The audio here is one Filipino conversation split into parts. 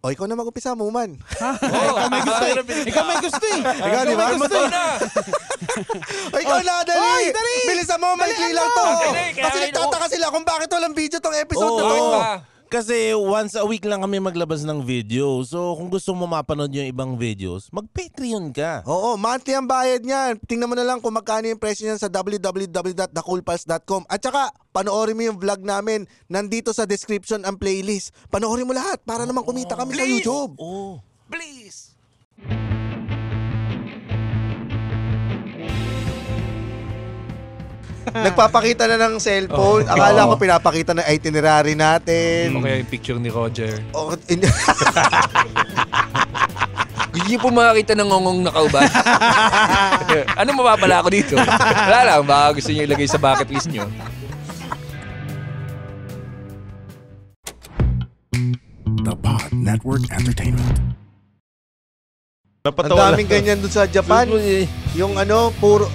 O, ikaw na mag-umpisa mo, man. Ikaw may gusto eh. Ikaw may gusto eh. Ikaw, di ba? gusto na. O, ikaw na, dali. Oy, dali. Bilisan mo, maikli lang to. Kasi nagtataka sila kung bakit walang video tong episode na to. Kasi once a week lang kami maglabas ng video. So kung gusto mo mapanood yung ibang videos, mag-Patreon ka. Oo, monthly ang bayad niyan. Tingnan mo na lang kung magkano yung presyo niyan sa www.thecoolpals.com. At saka, panoorin mo yung vlog namin. Nandito sa description ang playlist. Panoorin mo lahat para naman kumita kami sa YouTube. Oh. Please. Nagpapakita na ng cellphone. Akala ko pinapakita na itinerary natin. O kaya yung picture ni Roger. Oh, Gusto niyo po makakita ng ngongong nakauban? Ano mapapala ako dito? Wala lang, baka gusto niyo ilagay sa bucket list niyo. The Pod Network Entertainment. ang daming ganyan doon sa Japan. Yung puro...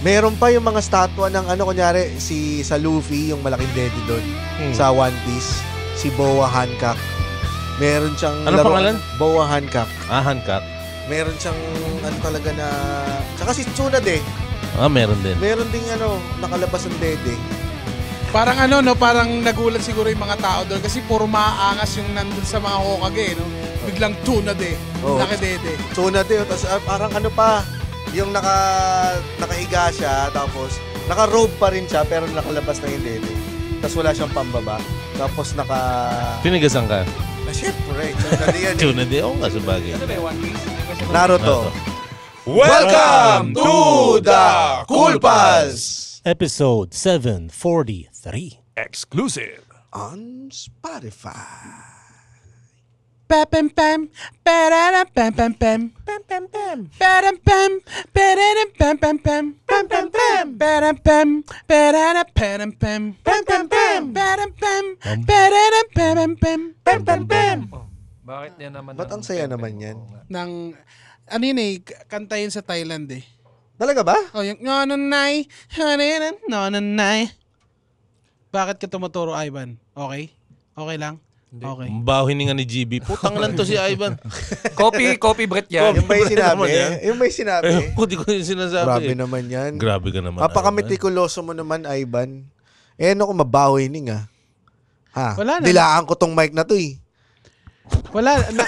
Meron pa yung mga statwa ng kunyari, sa Luffy, yung malaking daddy doon, sa One Piece, si Boa Hancock. Meron siyang... Anong pangalan? Boa Hancock. Hancock. Meron siyang talaga na... Tsaka si Tsunade. Meron din. Meron ding nakalabas ang dede. Parang parang nagulat siguro yung mga tao doon kasi puro maaangas yung nandun sa mga Hokage, no? Biglang Tsunade. Nakadede. Tsunade, tapos parang pa, yung nakahiga siya, tapos naka-robe pa rin siya, pero nakalabas na yung dede. Tapos wala siyang pambaba. Tapos Pinigasan ka? Siyempre, Tsunade yan. Tsunade, oo nga sabagay. Ano ba yung One Piece? Naruto. Welcome to the Cool Pals! Episode 743. Exclusive. On Spotify. Pam pam parara pam pam pam pam pam pam pam pam parara pam pam pam pam pam pam pam pam parara pam pam pam pam pam pam pam parara pam pam pam pam pam. Bakit yan naman? Ba't ang saya naman yan? Nang kanta yun sa Thailand eh. Talaga ba? Oh, yung nononay, nononay. Bakit ka tumuturo, Ivan? Okay? Okay lang? Okay. Baho hininga ni GB. Putang lang to si Ivan. Copy breath yan. Yung may sinabi. naman yan. Yung may sinabi. Hindi ko yung sinasabi. Grabe naman yan. Grabe ka naman. Papakameticuloso mo naman, Ivan. Kung mabaho hininga. Wala na. Dilaan ko tong mic na to eh. Wala na.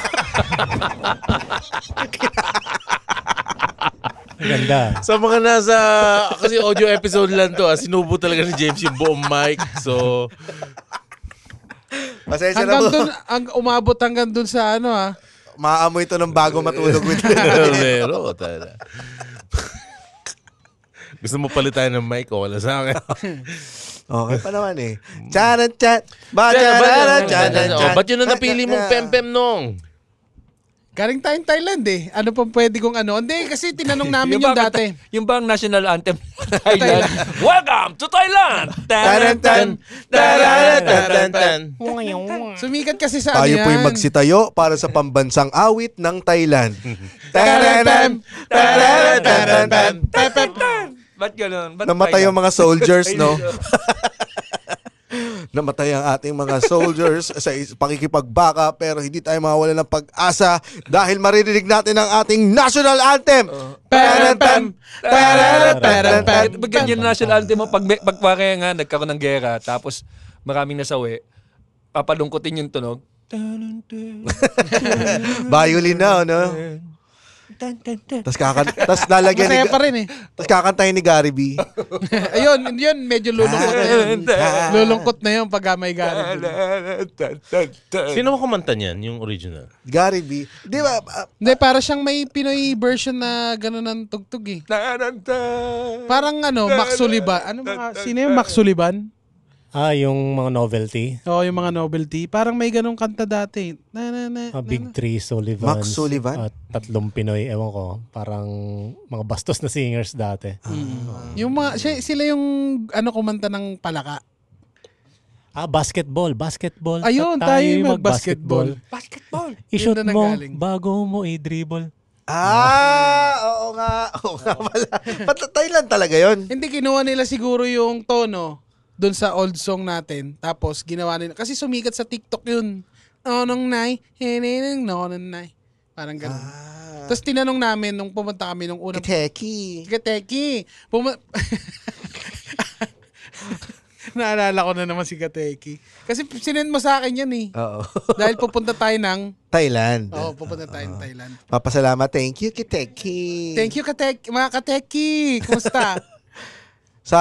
Ganda. Sa mga nasa, kasi audio episode lang to, sinubo talaga ni James yung buong mic. So, Pasensya na Hanggang po. dun, umabot hanggang dun sa Maamoy ito ng bago matulog. pero, talaga. Gusto mo palitan ng mic o wala sa akin? Okay pa naman eh. Charan-chat. Ba-charan-chat. Ba't yun ang napili mong pem-pem nung? galing tayong Thailand eh. Ano pang pwede kong Hindi, kasi tinanong namin yung dati. Yung bang national anthem Thailand? Welcome to Thailand! Taran-tan. Taran-tan. Sumikat kasi sa Tayo yan. po'y magsitayo para sa pambansang awit ng Thailand. Taran-tan. Taran-tan. Ba't ganun? Ba't Namatay yung Thailand? mga soldiers, no? Namatay ang ating mga soldiers sa pakikipagbaka, pero hindi tayo mawawala ng pag-asa dahil maririnig natin ang ating national anthem. Taran-tan. Taran-tan. Pag ganyan na national anthem mo, pag nga nagkaroon ng gera, tapos maraming nasawi, papalungkutin yung tunog. Violin na, no? Tapos lalagyan Masaya pa rin eh. Tapos kakantahin ni Gary B. Ayun, yun, medyo lulungkot na yun. Lulungkot na yun pag may Gary. Sino mo kumanta niyan, yung original? Gary B. Di ba? Hindi, para siyang may Pinoy version na gano'n ang tugtog eh. Parang Max Sullivan. Sino yung Max Sullivan? Yung mga novelty. Oo, yung mga novelty. Parang may ganong kanta dati. Big Three Sullivans. Max Sullivan? At tatlong Pinoy, ewan ko. Parang mga bastos na singers dati. Yung mga, sila yung kumanta ng palaka. Basketball. Ayun, tayo yung mag-basketball. I-shoot Yun na mo nagaling. bago mo i-dribble. Oo nga pala. Thailand talaga yon. Hindi, kinuha nila siguro yung tono doon sa old song natin. Tapos ginawa nila. Kasi sumikat sa TikTok yun. nonong nay, hininang nonong nay. Parang ganun. Tapos tinanong namin nung pumunta kami nung unang... Kateki. Naalala ko na naman si Kateki. Kasi sinend mo sa akin yan eh. Oo. Dahil pupunta tayo ng... Thailand. Oo, pupunta tayo ng Thailand. Papasalamat. Thank you, Kiteki. Thank you, mga Kateki. Kumusta? Sa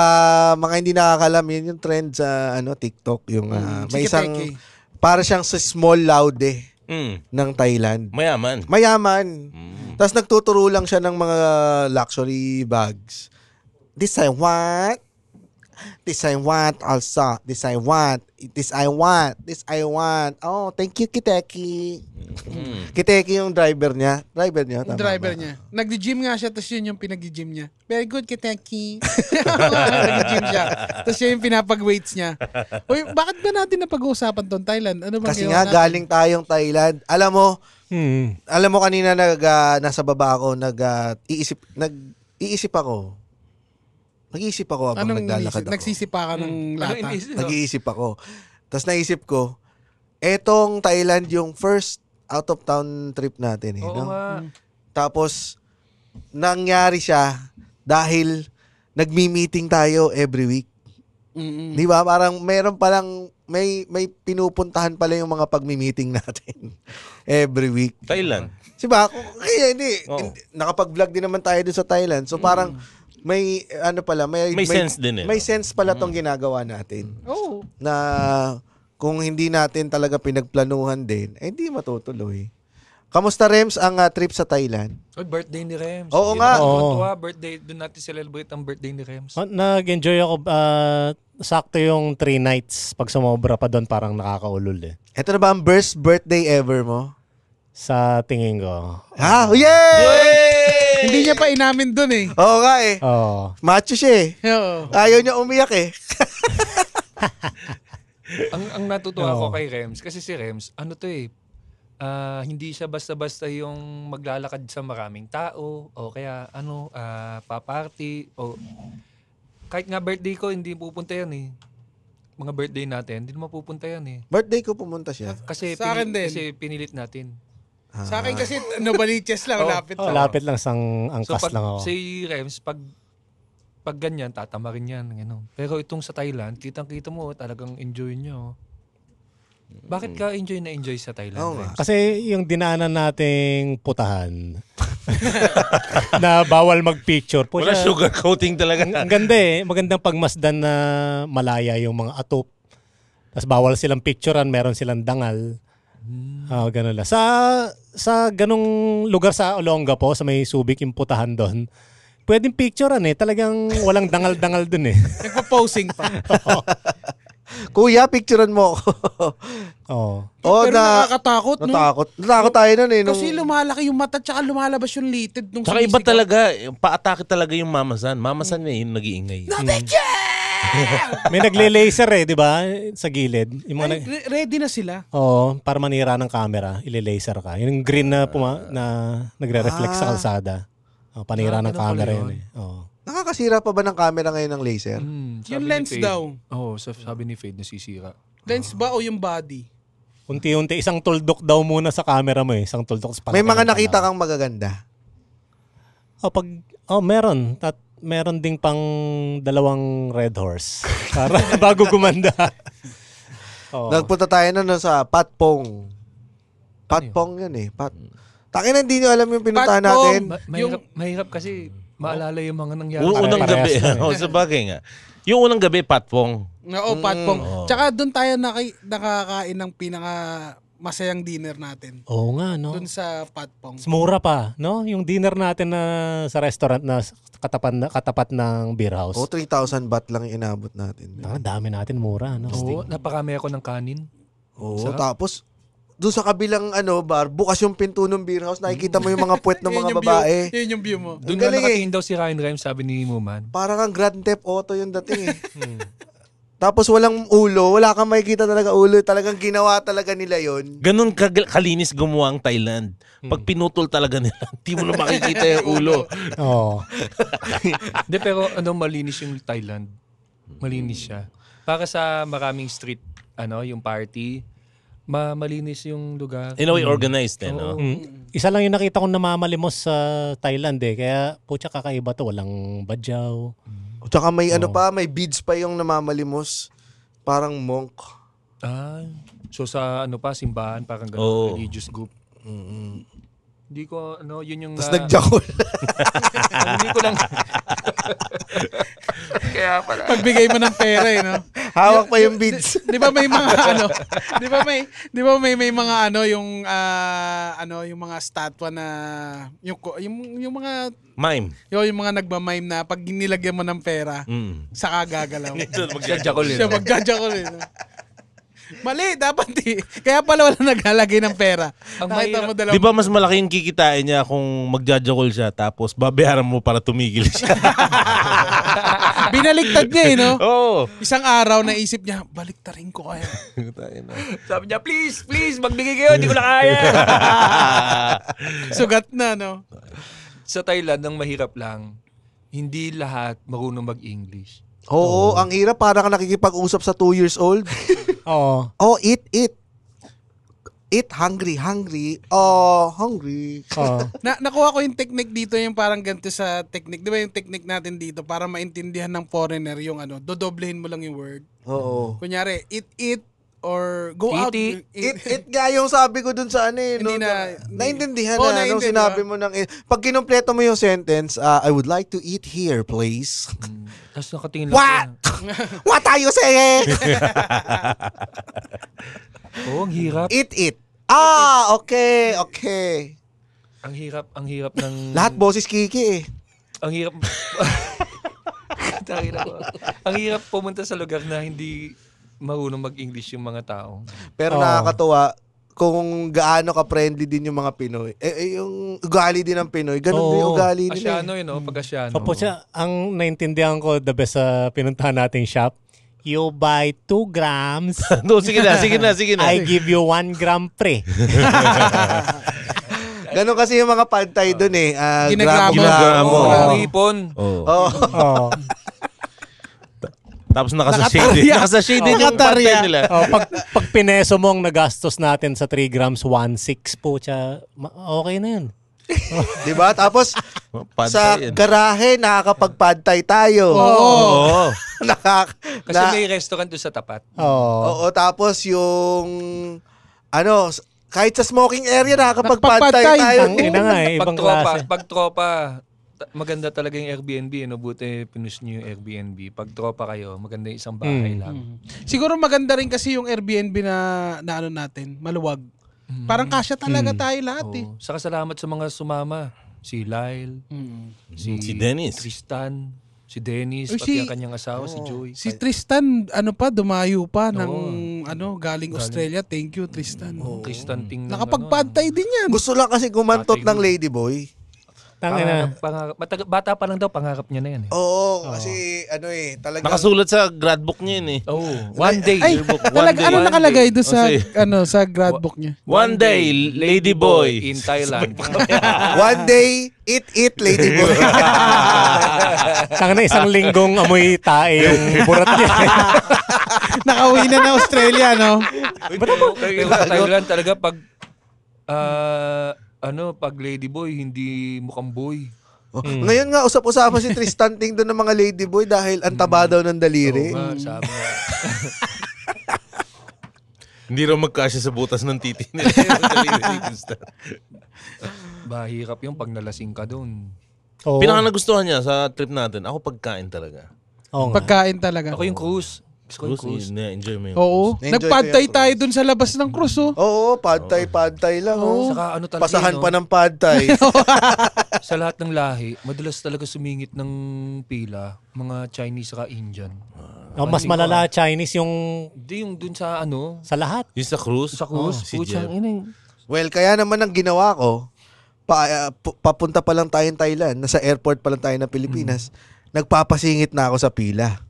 mga hindi nakakalam, yun yung trend sa TikTok. Yung may isang... Para siyang sa small laude ng Thailand. Mayaman. Tapos nagtuturo lang siya ng mga luxury bags. This I want. This I want also. This I want. This I want. This I want. Oh, thank you, Kiteki. Kiteki yung driver niya. Driver niya, tama Driver ba? niya. Nagdi-gym nga siya, tapos yun yung pinag-gym niya. Very good, Kiteki. Nag-gym siya. Tapos yun yung pinapag-weights niya. Uy, bakit ba natin napag-uusapan doon, Thailand? Ano bang Kasi ginawa nga, natin? galing tayong Thailand. Alam mo kanina nasa baba ako, nag-iisip ako. Nag-iisip ako habang naglalakad ako. Nagsisipa ka ng lata. Nag-iisip ako. Tapos naisip ko, etong Thailand yung first out-of-town trip natin. Oo nga. Tapos, nangyari siya dahil nagmi-meeting tayo every week. Di ba? Parang meron palang, may pinupuntahan pala yung mga pagmi-meeting natin every week. Thailand. Diba? Kaya hindi. Nakapag-vlog din naman tayo dun sa Thailand. So parang, may sense din May sense pala tong ginagawa natin. Oh. Na kung hindi natin talaga pinagplanuhan din, hindi matutuloy. Kamusta, Rems, ang trip sa Thailand? Birthday ni Rems. Oo nga. Birthday, doon natin celebrate ang birthday ni Rems. Nag-enjoy ako. Sakto yung 3 nights. Pag sumobra pa doon, parang nakakaulol eh. Ito na ba ang best birthday ever mo? Sa tingin ko. Yay! Hindi niya pa inamin dun eh. Oo nga eh. Oo. Macho siya eh. Oo. Ayaw niya umiyak eh. ang natutuwa ko kay Rems, kasi si Rems, hindi siya basta-basta yung maglalakad sa maraming tao o kaya pa-party o kahit nga birthday ko hindi pupunta yan eh. Mga birthday natin, hindi naman pupunta yan eh. Birthday ko pumunta siya. Kasi Sa akin din. kasi pinilit natin. Sa akin kasi Novaliches lang, lapit lang. Lapit lang, angkas lang ako. Si Rems, pag ganyan, tatama rin yan. Ganun. Pero itong sa Thailand, kitang-kita mo, talagang enjoy nyo. Bakit ka enjoy na enjoy sa Thailand? Oo nga. Rems? Kasi yung dinaanan nating putahan na bawal mag-picture. Wala sugar coating talaga. Ang ganda eh. Magandang pagmasdan na malaya yung mga atop. Tapos bawal silang picturean, meron silang dangal. Ganun lang. Sa ganung lugar sa Olongapo, sa may Subic yung putahan doon, pwedeng picturean eh. Talagang walang dangal-dangal doon eh. Nagpa-posing pa. Kuya, picturean mo ako. Pero nakakatakot, no? Natakot tayo nun eh. Kasi lumalaki yung mata tsaka lumalabas yung litid nung Tsaka iba sumisigaw. talaga, paatake talaga yung mamasan. Mamasan niya yung nag-iingay. May nagle-laser eh, di ba? Sa gilid. Yung mga Ready na sila. para manira ng camera, ile-laser ka. Yung green na nagre-reflect sa kalsada. Panira ng camera yun eh. Nakakasira pa ba ng camera ngayon ng laser? Yung lens daw. Sabi ni Fade, nasisira. Lens ba o yung body? Unti-unti, isang tuldok daw muna sa camera mo eh. Isang tuldok sa May mga nakita kang magaganda. Meron. Meron ding pang 2 red horse. Para bago gumanda. Nagpunta tayo na sa Patpong. Patpong yun eh. Takin na hindi nyo alam yung pinuntahan natin. Mahirap kasi maalala yung mga nangyari. Unang gabi. Sa bagay nga. Yung unang gabi, Patpong. Oo, Patpong. Tsaka doon tayo nakakain ng pinaka masayang dinner natin. Oo nga, no? Doon sa Patpong. Mura pa, no? Yung dinner natin na sa restaurant na katapat ng beer house. 3,000 baht lang yung inabot natin. Dami natin, mura, no? Napakarami ako ng kanin. Tapos doon sa kabilang bar, bukas yung pinto ng beer house, nakikita mo yung mga puwet ng mga babae. Yun yung view mo. Doon na nakatingin daw si Ryan Rhymes, sabi ni Muman. Parang ang Grand Theft Auto yung dating eh. Tapos walang ulo, wala kang makikita talaga ulo, talagang ginawa talaga nila yon. Ganun kalinis gumawa ang Thailand. Pag pinutol talaga nila, hindi mo na makikita yung ulo. Hindi, pero malinis yung Thailand. Malinis siya. Para sa maraming street, yung party, malinis yung lugar. In a way, organized eh, Oo. no? Isa lang yung nakita kong namamalimos sa Thailand eh. Kaya putya kakaiba to. Walang badyaw. Tsaka may ano pa, may beads pa yung namamalimos. Parang monk. So sa simbahan, parang Oo. religious group. Hindi ko, yun yung... Tapos nagjakol. Hindi ko lang... Kaya pala. Pagbigay mo ng pera no. Hawak pa yung beads. Di ba may mga di ba may mga yung yung mga statwa na yung mga Mime. yung mga nagma-mime na pag nilagyan mo ng pera, saka gagalaw. Magjajakolin. Siya magjajakolin. Mali, dapat Kaya pala wala naglalagay ng pera. Ang Nakita mahirap- mo dalawa. Di ba mas malaki yung kikitain niya kung magjajakol siya tapos babayaran mo para tumigil siya? Binaligtad niya no? Oo. Isang araw naisip niya, baliktarin ko kaya. Sabi niya, please, magbigay kayo, hindi ko na kaya. Sugat na, no? Sa Thailand, ang mahirap lang, hindi lahat marunong mag-English. Oo, ang hirap. Para ka nakikipag-usap sa 2 years old. Oo. Oh, eat. Eat, hungry. Oh, hungry. Oo. Nakuha ko yung technique dito, yung parang ganito sa technique. Di ba yung technique natin dito para maintindihan ng foreigner yung dodoblehin mo lang yung word. Oo. Kunyari, eat, or go out. Eat. It nga yung sabi ko dun sa Hindi naintindihan Oo, na nung naintindihan. sinabi mo ng pag kinumpleto mo yung sentence, I would like to eat here, please. Tapos nakatingin lang What? What are you saying? Oo, ang hirap. Eat. Okay. Ang hirap ng... Lahat boses Kiki eh. Ang hirap... Tangina ko. Ang hirap pumunta sa lugar na hindi marunong mag-English yung mga tao. Pero nakakatuwa kung gaano ka-friendly din yung mga Pinoy. Yung ugali din ng Pinoy, ganun din yung ugali nila. Asyano yun, pag-Asyano. Opo siya, ang naintindihan ko the best sa pinuntahan nating shop, you buy 2 grams, No, sige na. I give you 1 gram free. Ganun kasi yung mga pantay dun eh. Ginagramo. Ginagramo. Oo, ipon. Oo. Oo. Tapos nakasa-shade din yung pantay nila. Pag pineso mo ang nagastos natin sa 3 grams, 1.6 po siya, okay na yun. Diba? Tapos sa Pantay yan. garahe, nakakapagpantay tayo. Oo. Kasi may restaurant doon sa tapat. Oo. Oo, tapos yung kahit sa smoking area nakakapagpantay Nakapagpantay. tayo. Ang ina nga eh, ibang klase. Pag tropa, maganda talaga yung Airbnb. Buti pinus nyo yung Airbnb. Pag tropa kayo, maganda yung isang bahay lang. Siguro maganda rin kasi yung Airbnb na natin, maluwag. Parang kasya talaga tayo lahat eh. Oo. Saka salamat sa mga sumama. Si Lyle, Si Dennis. Tristan, si Dennis, Uy, pati si- ang kanyang asawa, si Joy. Si Tristan, dumayo pa ng galing Australia. Thank you, Tristan. Tristan tingnan. Nakapagpantay din yan. Gusto lang kasi kumantot ng ladyboy. Tangina. Bata pa lang daw, pangarap niya na yan eh. Oo, kasi talagang Nakasulat sa grad book niya yun eh. Oh, one day. Ay, yearbook, talaga, one day. nakalagay doon sa, Oh, sige. sa grad book niya? One day, lady boy. in Thailand. one day, eat, ladyboy. Tangina, isang linggong amoy tae yung burat niya. Nakauwi na ng Australia, no? Pero sa Thailand talaga pag pag ladyboy, hindi mukhang boy. Ngayon nga, usap-usapan si Tristan Ting doon ng mga ladyboy dahil ang taba daw ng daliri. Oo nga, sabi nga. Hindi raw magkasya sa butas ng titi nila. Bahirap yung pag nalasing ka doon. Oo. Pinaka nagustuhan niya sa trip natin, ako pagkain talaga. Oo nga. Pagkain talaga. Ako yung cruise. Gusto ko yung cruise. Enjoy mo yung Oo. Na-enjoy Nagpantay ko yung tayo cruise. dun sa labas ng cruise, oh. Oo, pantay lang. Oh. Saka ano talaga Pasahan yun, pa ng pantay. sa lahat ng lahi, madalas talaga sumingit ng pila, mga Chinese saka Indian. Mas malala Chinese yung Hindi yung dun sa sa lahat. Yung sa cruise? sa cruise. Si Putsang Jeb. ina eh. Well, kaya naman ang ginawa ko, papunta pa lang tayong Thailand, nasa airport pa lang tayo ng Pilipinas, nagpapasingit na ako sa pila.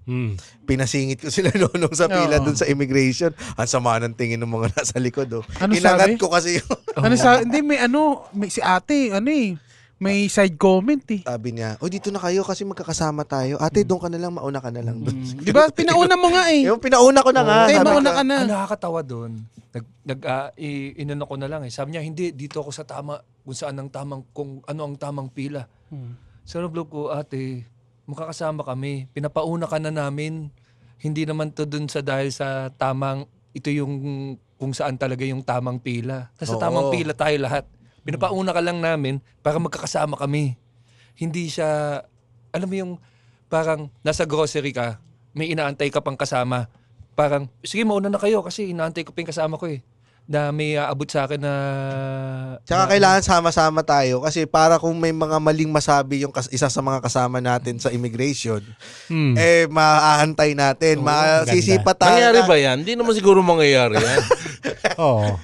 Pinasingit ko sila noong sa pila dun sa immigration. Ang sama ng tingin ng mga nasa likod. Oh. Ano Inangat sabi? ko kasi yung... Hindi, may si ate, May side comment eh. Sabi niya, dito na kayo kasi magkakasama tayo. Ate, doon ka na lang, mauna ka na lang doon. Di ba? Pinauna mo nga eh. Yung pinauna ko na nga. Tay, sabi mauna ko, ka na. Ang nakakatawa doon, inano ko na lang eh. Sabi niya, hindi, dito ako sa tama, kung saan ang tamang, kung ano ang tamang pila. Sa loob ko, ate, makakasama kami. Pinapauna ka na namin. Hindi naman to dun sa dahil sa tamang, ito yung kung saan talaga yung tamang pila. Sa tamang pila tayo lahat. Pinapauna ka lang namin para magkakasama kami. Hindi siya, alam mo yung parang nasa grocery ka, may inaantay ka pang kasama. Parang, sige mauna na kayo kasi inaantay ko pa yung kasama ko eh. Na may aabot sa akin na... Tsaka kailangan sama-sama tayo kasi para kung may mga maling masabi yung isa sa mga kasama natin sa immigration, maaantay natin, masisipa tayo. Nangyari ba yan? Hindi naman siguro mangyayari yan. Oo.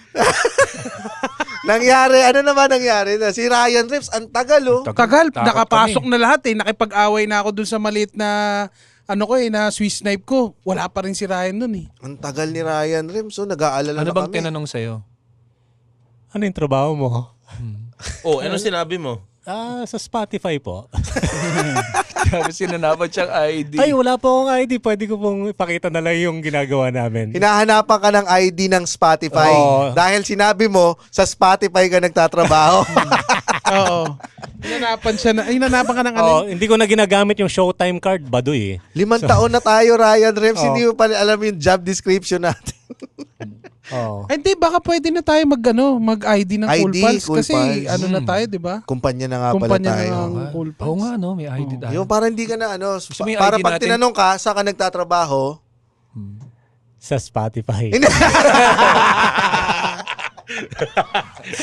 Nangyari, ano naman nangyari na? Si Ryan Reeves, ang tagal Tagal, nakapasok na lahat eh. Nakipag-away na ako dun sa maliit na na Swiss knife ko. Wala pa rin si Ryan nun eh. Ang tagal ni Ryan Reeves, nag-aalala Ano na bang kami. tinanong sa'yo? Ano yung trabaho mo? Ano sinabi mo? Sa Spotify po. Tapos sinanapan siyang ID. Ay, wala po akong ID. Pwede ko pong ipakita na lang yung ginagawa namin. Hinahanapan ka ng ID ng Spotify. Oo. Dahil sinabi mo, sa Spotify ka nagtatrabaho. Oo. Hinanapan ka ng ano. Hindi ko na ginagamit yung Showtime card, baduy eh. 5 taon na tayo, Ryan Reeves. Hindi mo pa alam yung job description natin. Oo. Hindi, baka pwede na tayo mag-ID ng Cool ID, Pals. Cool Kasi Pals. ano na tayo, di ba? Kumpanya na nga pala Kumpanya tayo. na ng Cool Pals. Oo nga, no? May ID tayo. Yung parang hindi ka na mo yung para ID pag natin? tinanong ka, saan ka nagtatrabaho? Sa Spotify.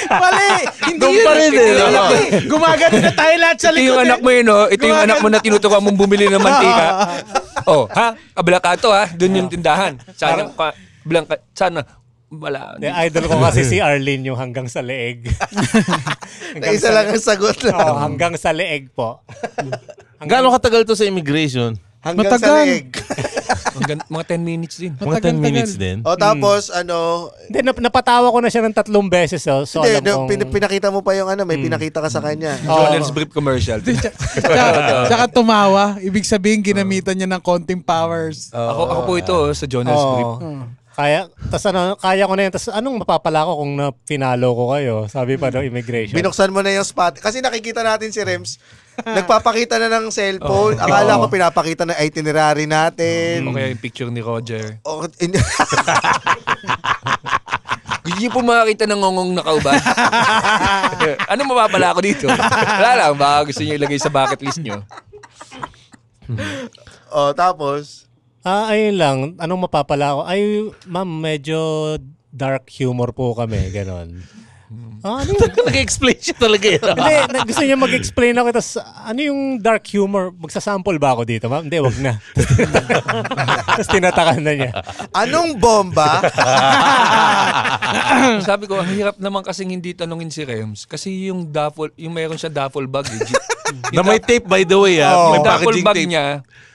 Mali! Hindi Doon yun. pa rin eh, no? Gumagano na tayo lahat sa Ito likod. yung anak mo yun, no? Ito yung anak mo na tinutukan mong bumili ng mantika. Kabila ka to, ha? Doon yung tindahan. Sana, wala. Idol ko kasi si Arlene yung hanggang sa leeg. Na isa lang ang sagot lang. Hanggang sa leeg po. Gano'ng katagal to sa immigration? Hanggang sa Matagal. leeg. Mga 10 minutes din. Mga 10 minutes din. O tapos, Hindi, napatawa ko na siya ng 3 beses. So hindi, alam kong... pinakita mo pa yung may pinakita ka sa kanya. Johnny's Brief commercial. Tsaka tumawa. Ibig sabihin, ginamitan niya ng konting powers. Ako po ito sa Johnny's Brief. Kaya ko na yun. Tas anong mapapala ko kung pinalo ko kayo? Sabi pa ng immigration. Binuksan mo na yung spot. Kasi nakikita natin si Rems, nagpapakita na ng cellphone. Akala ko pinapakita na itinerary natin. O kaya yung picture ni Roger. Hindi Gusto niyo po makakita ng ngongong nakauban? Ano mapapala ako dito? Wala lang, baka gusto niyo ilagay sa bucket list niyo. Tapos, Ayun lang. Anong mapapala ko? Ay, ma'am, medyo dark humor po kami. Ganon. Ano yung... Nag-explain siya talaga yun. Hindi, gusto niya mag-explain ako. Tapos, ano yung dark humor? Magsasample ba ako dito, ma'am? Hindi, wag na. Tapos tinatakan na niya. anong bomba? Sabi ko, ang hirap naman kasing hindi tanungin si Rems. Kasi yung mayroon siya duffel bag. Na may tape by the way, may Yung duffel packaging bag tape. niya,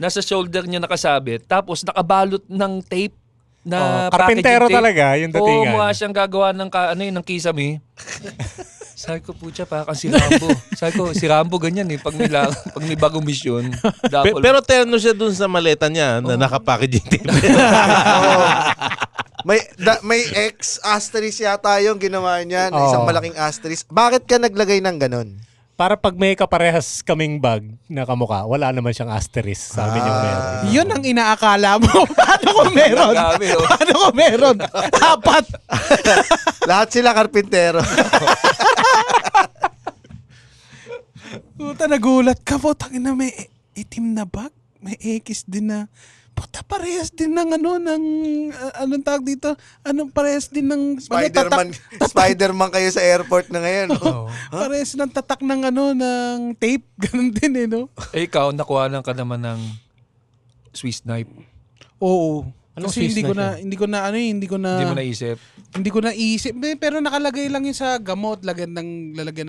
nasa shoulder niya nakasabit. Tapos nakabalot ng tape na Karpintero packaging tape. talaga yung datingan. Oo, mukha siyang gagawa ng kisame. Sabi ko, pucha, parang si Rambo. Sabi ko, si Rambo ganyan eh. Pag may bagong misyon. Pero terno siya dun sa maleta niya na naka-packaging tape. May X asterisk yata yung ginawa niya, na isang malaking asterisk. Bakit ka naglagay ng ganon? Para pag may kaparehas kaming bag na kamukha, wala naman siyang asterisk. Sabi niya meron. Yun ang inaakala mo. Paano kung meron? Grabe, oh. Paano kung meron? Apat. Lahat sila karpintero. Puta, nagulat ka po. Tangin na may itim na bag. May X din na. Puta, parehas din ng anong tawag dito? Parehas din ng Spider-Man kayo sa airport na ngayon. Parehas ng tatak ng ng tape. Ganun din eh, no? Ikaw, nakuha lang ka naman ng Swiss knife. Oo. Swiss hindi ko knife na hindi ko Hindi mo naisip. naisip. Pero nakalagay lang yun sa gamot, lalagyan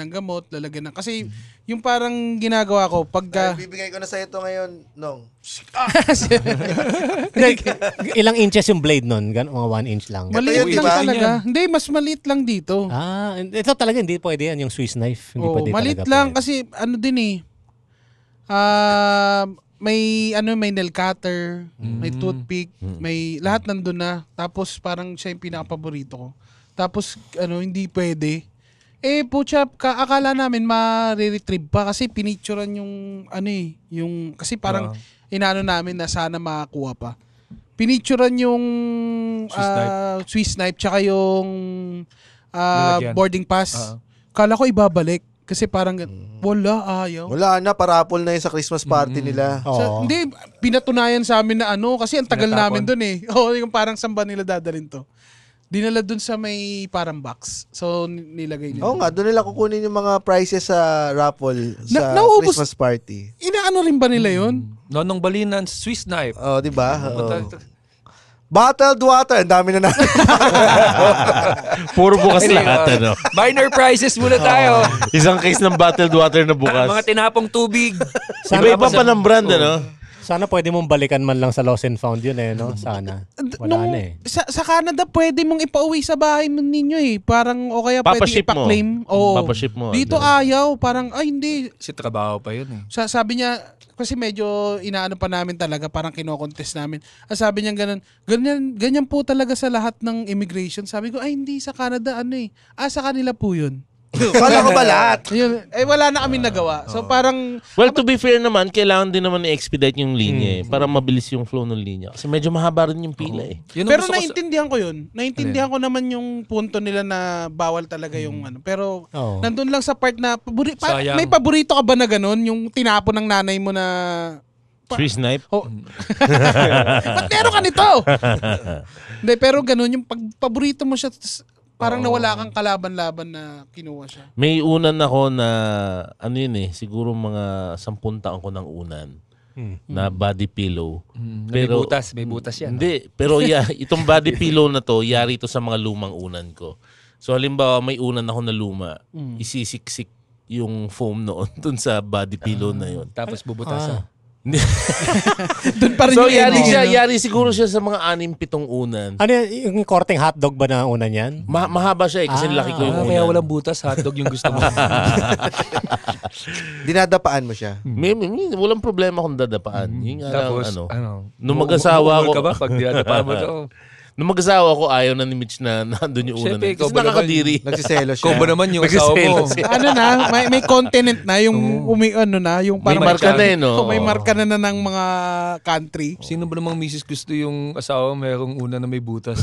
ng gamot, kasi yung parang ginagawa ko pagka Bibigay ko na sa ito ngayon, Nong. Ilang inches yung blade nun? Mga 1 inch lang. maliit yun, lang diba? talaga. Hindi, mas maliit lang dito. Ito talaga hindi pwede yan, yung Swiss knife. Hindi Oo, pwede maliit talaga lang pwede. kasi din may nail cutter, may toothpick, may lahat nandun na. Tapos parang siya yung pinaka-paborito ko. Tapos hindi pwede. Pucha, akala namin ma-retrieve pa kasi pinicturean yung yung kasi parang inaano namin na sana makakuha pa. Pinicturean yung Swiss knife tsaka yung Lalagyan. boarding pass. Kala ko ibabalik kasi parang wala, ayaw. Wala na, parapol na yun sa Christmas party nila. Oo. Hindi, pinatunayan sa amin na kasi ang tagal Pinatapon. namin dun eh. Yung parang saan ba nila dadalhin to? Dinala dun sa may parang box. So, nilagay nila. Oo nga, doon nila kukunin yung mga prizes sa raffle sa naubos- Christmas party. Inaano rin ba nila yun? Nonong Balinan, Swiss knife. Oh, di ba? Bottled water, ang dami na natin. Puro bukas Hindi, lahat, ano? Minor prizes muna tayo. Isang case ng bottled water na bukas. Mga tinapong tubig. Iba-iba pa ng brand, ano? Sana pwede mong balikan man lang sa lost and found yun no? Sana. Wala na eh. Sa Canada, pwede mong ipauwi sa bahay ninyo eh. Parang, o kaya pwede Papaship mo. ipa-claim. Oo. Papaship mo. Dito ayaw. Parang, hindi. Kasi trabaho pa yun eh. Sabi niya, kasi medyo inaano pa namin talaga, parang kino-contest namin. Sabi niya ganyan po talaga sa lahat ng immigration. Sabi ko, hindi, sa Canada, sa kanila po yun. Kala ko ba lahat? Yun, wala na kami nagawa. So parang, Well, to be fair naman, kailangan din naman i-expedite yung linya para mabilis yung flow ng linya. Kasi medyo mahaba rin yung pila eh. Yun ang pero gusto ko sa- naintindihan ko yun. Naintindihan ko naman yung punto nila na bawal talaga yung Pero Oo. nandun lang sa part na, Sayang. may paborito ka ba na ganun? Yung tinapon ng nanay mo na... Swiss knife? Oh. Ba't meron ka nito? Hindi, pero ganun, yung paborito mo siya, parang nawala kang kalaban-laban na kinuha siya. May unan ako na, siguro mga 10 taon ko ng unan. Na body pillow. May butas yan. Hindi, pero itong body pillow na to, yari ito sa mga lumang unan ko. So halimbawa may unan ako na luma, isisiksik yung foam noon dun sa body pillow na yun. Tapos bubutasan. Doon pa rin So yung ending. yari siguro siya sa mga 6-7 unan. Ano yan, yung korteng hotdog ba na una niyan? Mahaba siya kasi laki ko yung unan. Kaya walang butas, hotdog yung gusto mo. Dinadapaan mo siya. May walang problema kung dadapaan. Yung Tapos, nung mag-asawa bumubul ko, ka ba pag dinadapa mo to? nung mag-asawa ko, ayaw na ni Mitch na nandun yung unan. Siyempre, Kasi ikaw ba naman? nakakadiri. Nagsiselo siya. Ikaw ba naman yung asawa mo? May continent na, yung yung May parang marka na no? may marka na ng mga country. Sino ba namang misis gusto yung asawa merong una na may butas?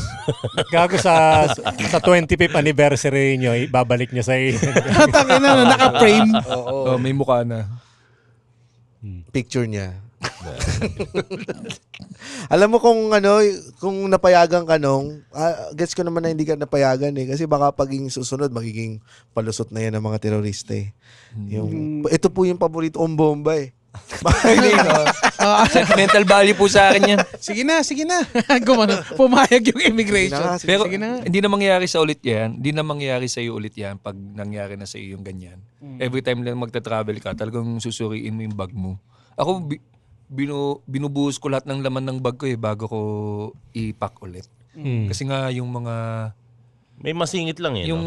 Gago sa 25th anniversary nyo, babalik nyo sa Tangin na, naka-frame. Oh, may mukha na. Picture niya. Alam mo kung napayagan ka gets ko naman na hindi ka napayagan eh. Kasi baka paging susunod, magiging palusot na yan ng mga terorista eh. Ito po yung paborito kong bomba eh. Sentimental value po sa akin yan. Sige na. Pumayag yung immigration. Pero Sige na. hindi na mangyayari sa ulit yan. Hindi na mangyayari sa iyo ulit yan pag nangyari na sa iyo yung ganyan. Every time lang magta-travel ka, talagang susuriin mo yung bag mo. Ako, binubuhos ko lahat ng laman ng bag ko bago ko i-pack ulit. Kasi nga yung mga... May masingit lang Yung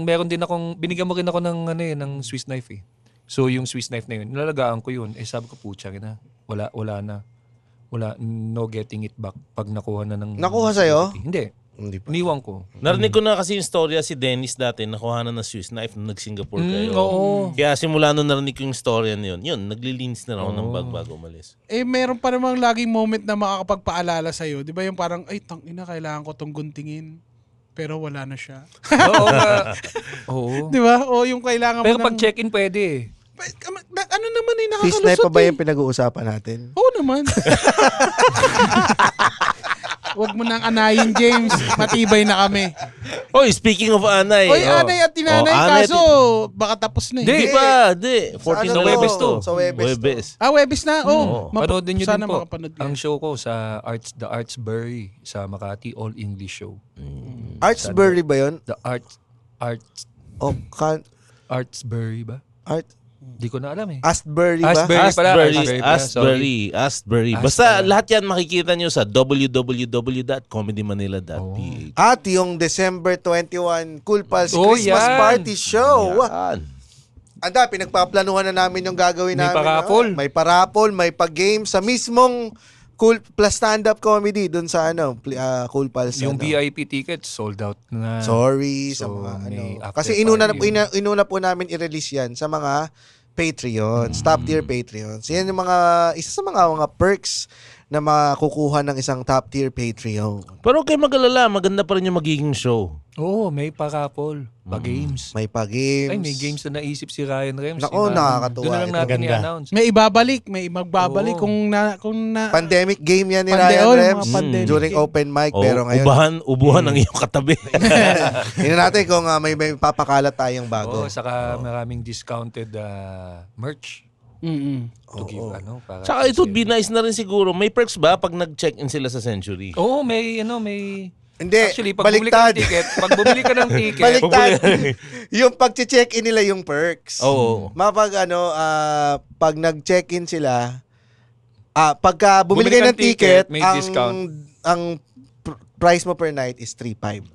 meron din akong... Binigyan mo rin ako ng Swiss knife eh. So yung Swiss knife na yun, nilalagaan ko yun. Sabi ko, putya na. Wala na. No getting it back pag nakuha na ng... Nakuha sa'yo? Hindi pa. Iniwan ko. Narinig ko na kasi yung storya si Dennis dati, nakuha na ng Swiss knife nung nag-Singapore kayo. Oo. Kaya simula nung narinig ko yung storya na yun, naglilinis na ako ng bag bago umalis. Meron pa namang laging moment na makakapagpaalala sa'yo. Di ba yung parang, tangina, kailangan ko tong guntingin. Pero wala na siya. Oo nga. Oo. Di ba? O yung kailangan Pero mo pag check-in pwede. Ano naman Fish nakakalusot knife pa ba eh. yung pinag-uusapan natin? Oo naman. Wag mo nang anayin, James. Matibay na kami. Oy, speaking of anay. Oy, anay at tinanay, anay kaso baka tapos na eh. Di pa, di. 14 Sa ano na to? Webes to. Sa Webes to. Webis na? Panoodin nyo sana din po makapanood ang yan. show ko sa The Artsbury sa Makati All English Show. Artsbury ba yun? The O, Artsbury ba? Di ko na alam eh. Astbury ba? Astbury pala. Astbury. Basta lahat yan makikita nyo sa www.comedymanila.ph. At yung December 21 Cool Pals Oh, Christmas yan. Party Show. Yan. Anda, pinagpaplanuhan na namin yung gagawin May namin. parapol. May parapol, may pag-game sa mismong Cool Plus stand-up comedy dun sa Cool Pals. Yung VIP tickets sold out na. Sorry sa So, mga may after Kasi inuna party po namin i-release yan sa mga Patreons, top tier Patreons. Yan yung isa sa mga perks na makukuha ng isang top tier Patreon. Pero kayo mag-alala, maganda pa rin yung magiging show. Oo, may parapol. Pa-games. May pa-games. Ay, may games na naisip si Ryan Rems. Nako, nakakatuwa. Doon na lang Ito, natin ganda. i-announce. May ibabalik, may magbabalik Oo. kung na Pandemic game yan ni Pandemic, Ryan mga Rems pandemic during game. open mic. Oh, Pero ngayon, ubuhan ang iyong katabi. tingnan natin kung may papakalat tayong bago. Oo, saka maraming discounted merch. To give, para Tsaka it would be nice na rin siguro. May perks ba pag nag-check-in sila sa Century? Oo, may. Hindi, Actually, pag bumili ka baliktad. ng ticket, Baliktad. Yung pag-check-in nila yung perks. Oo. Pag nag-check-in sila, pagka bumili Bumili kayo ng kang ticket, ticket, may discount. ang price mo per night is 3.5.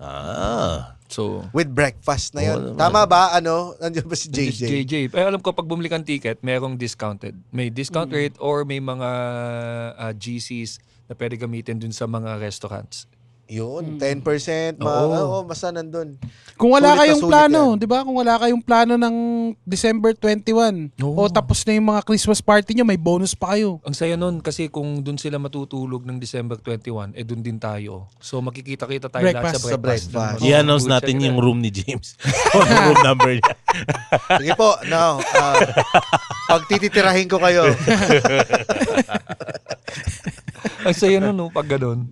So, With breakfast na yun. Oo naman. Tama ba? Nandiyan ba si JJ. JJ? Pero alam ko, pag bumili kang ticket, merong discounted. May discount rate or may mga GCs na pwede gamitin dun sa mga restaurants. Yun, 10%. Basta nandun. Kung wala Sulit na kayong sulit plano, yan. 'di ba? Kung wala kayong plano ng December 21 o tapos na yung mga Christmas party nyo, may bonus pa kayo. Ang saya nun kasi kung dun sila matutulog ng December 21, dun din tayo. So makikita-kita tayo lahat Breakfast. sa Sa breakfast. breakfast. I-announce Food natin check yung na. room ni James. O yung room number niya. Sige po, now, pagtititirahin ko kayo. Ang saya nun, no, pag ganun.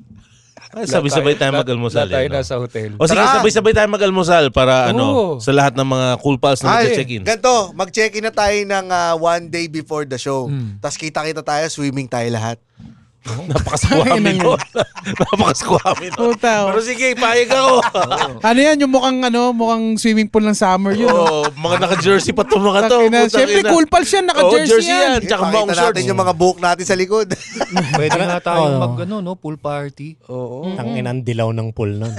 Ay, sabay-sabay tayo mag-almusal. Lahat tayo eh, no? nasa hotel. O sige, Tara! sabay-sabay tayo mag-almusal para Oo. sa lahat ng mga cool pals na mag-check-in. Ganito, mag-check-in na tayo ng one day before the show. Tapos kita-kita tayo, swimming tayo lahat. Napakaskwami Ay, nun. Napakaskwami nun. Puta. Pero sige, payag ako. Ano yan, yung mukhang swimming pool ng summer yun. no? Mga naka-jersey pa itong mga to. Takina. Putang Siyempre, ina. cool pals yan, naka-jersey jersey yan. Tsaka Pakita maong shorts. natin yung mga buhok natin sa likod. Pwede nga tayong pool party. Oo. Tanginan dilaw ng pool nun.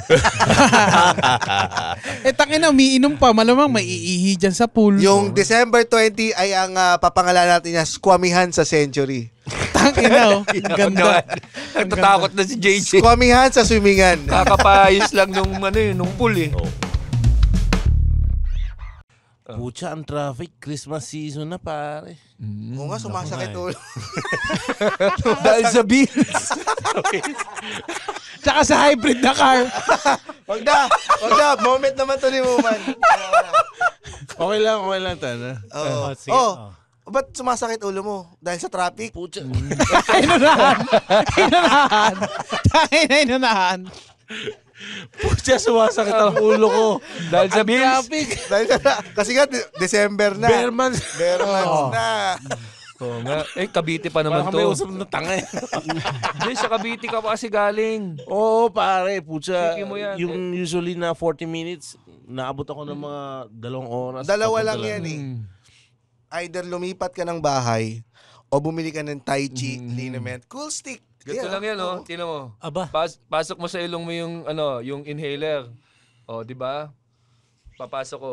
Tangina, umiinom pa. Malamang may iihi dyan sa pool. Yung December 20 ay ang papangalan natin niya, Squamihan sa Century. Tangina, oh. Ang ganda. Natatakot na si JJ. Squamihan sa swimmingan. Kakapayos lang nung pool eh. Pucha, ang traffic. Christmas season na, pare. Oo nga, sumasakit ulo. Dahil sa bills. Tsaka sa hybrid na car. Wag na. Moment naman to ni Muman. Okay lang, Tana. Oo. sige. Ba't sumasakit ulo mo? Dahil sa traffic? Pucha. Inunahan. Tangina, inunahan. Pucha, sumasakit ang ulo ko. Dahil sa bills. Traffic. Kasi nga, December na. Bear months. Bare months na. Oo nga. Cavite pa naman Parang may to. usap na tanga eh. Hindi, sa Cavite ka pa kasi galing. Oo, pare. Pucha, Sige mo yan. yung usually na 40 minutes, naabot ako ng mga 2 oras. Dalawa Papunta lang yan eh. Either lumipat ka ng bahay o bumili ka ng Tai Chi liniment. Cool stick. Ganito lang yan, oh. Tingnan mo. Aba. Pasok mo sa ilong mo yung inhaler. Oh, di ba? Papasok ko.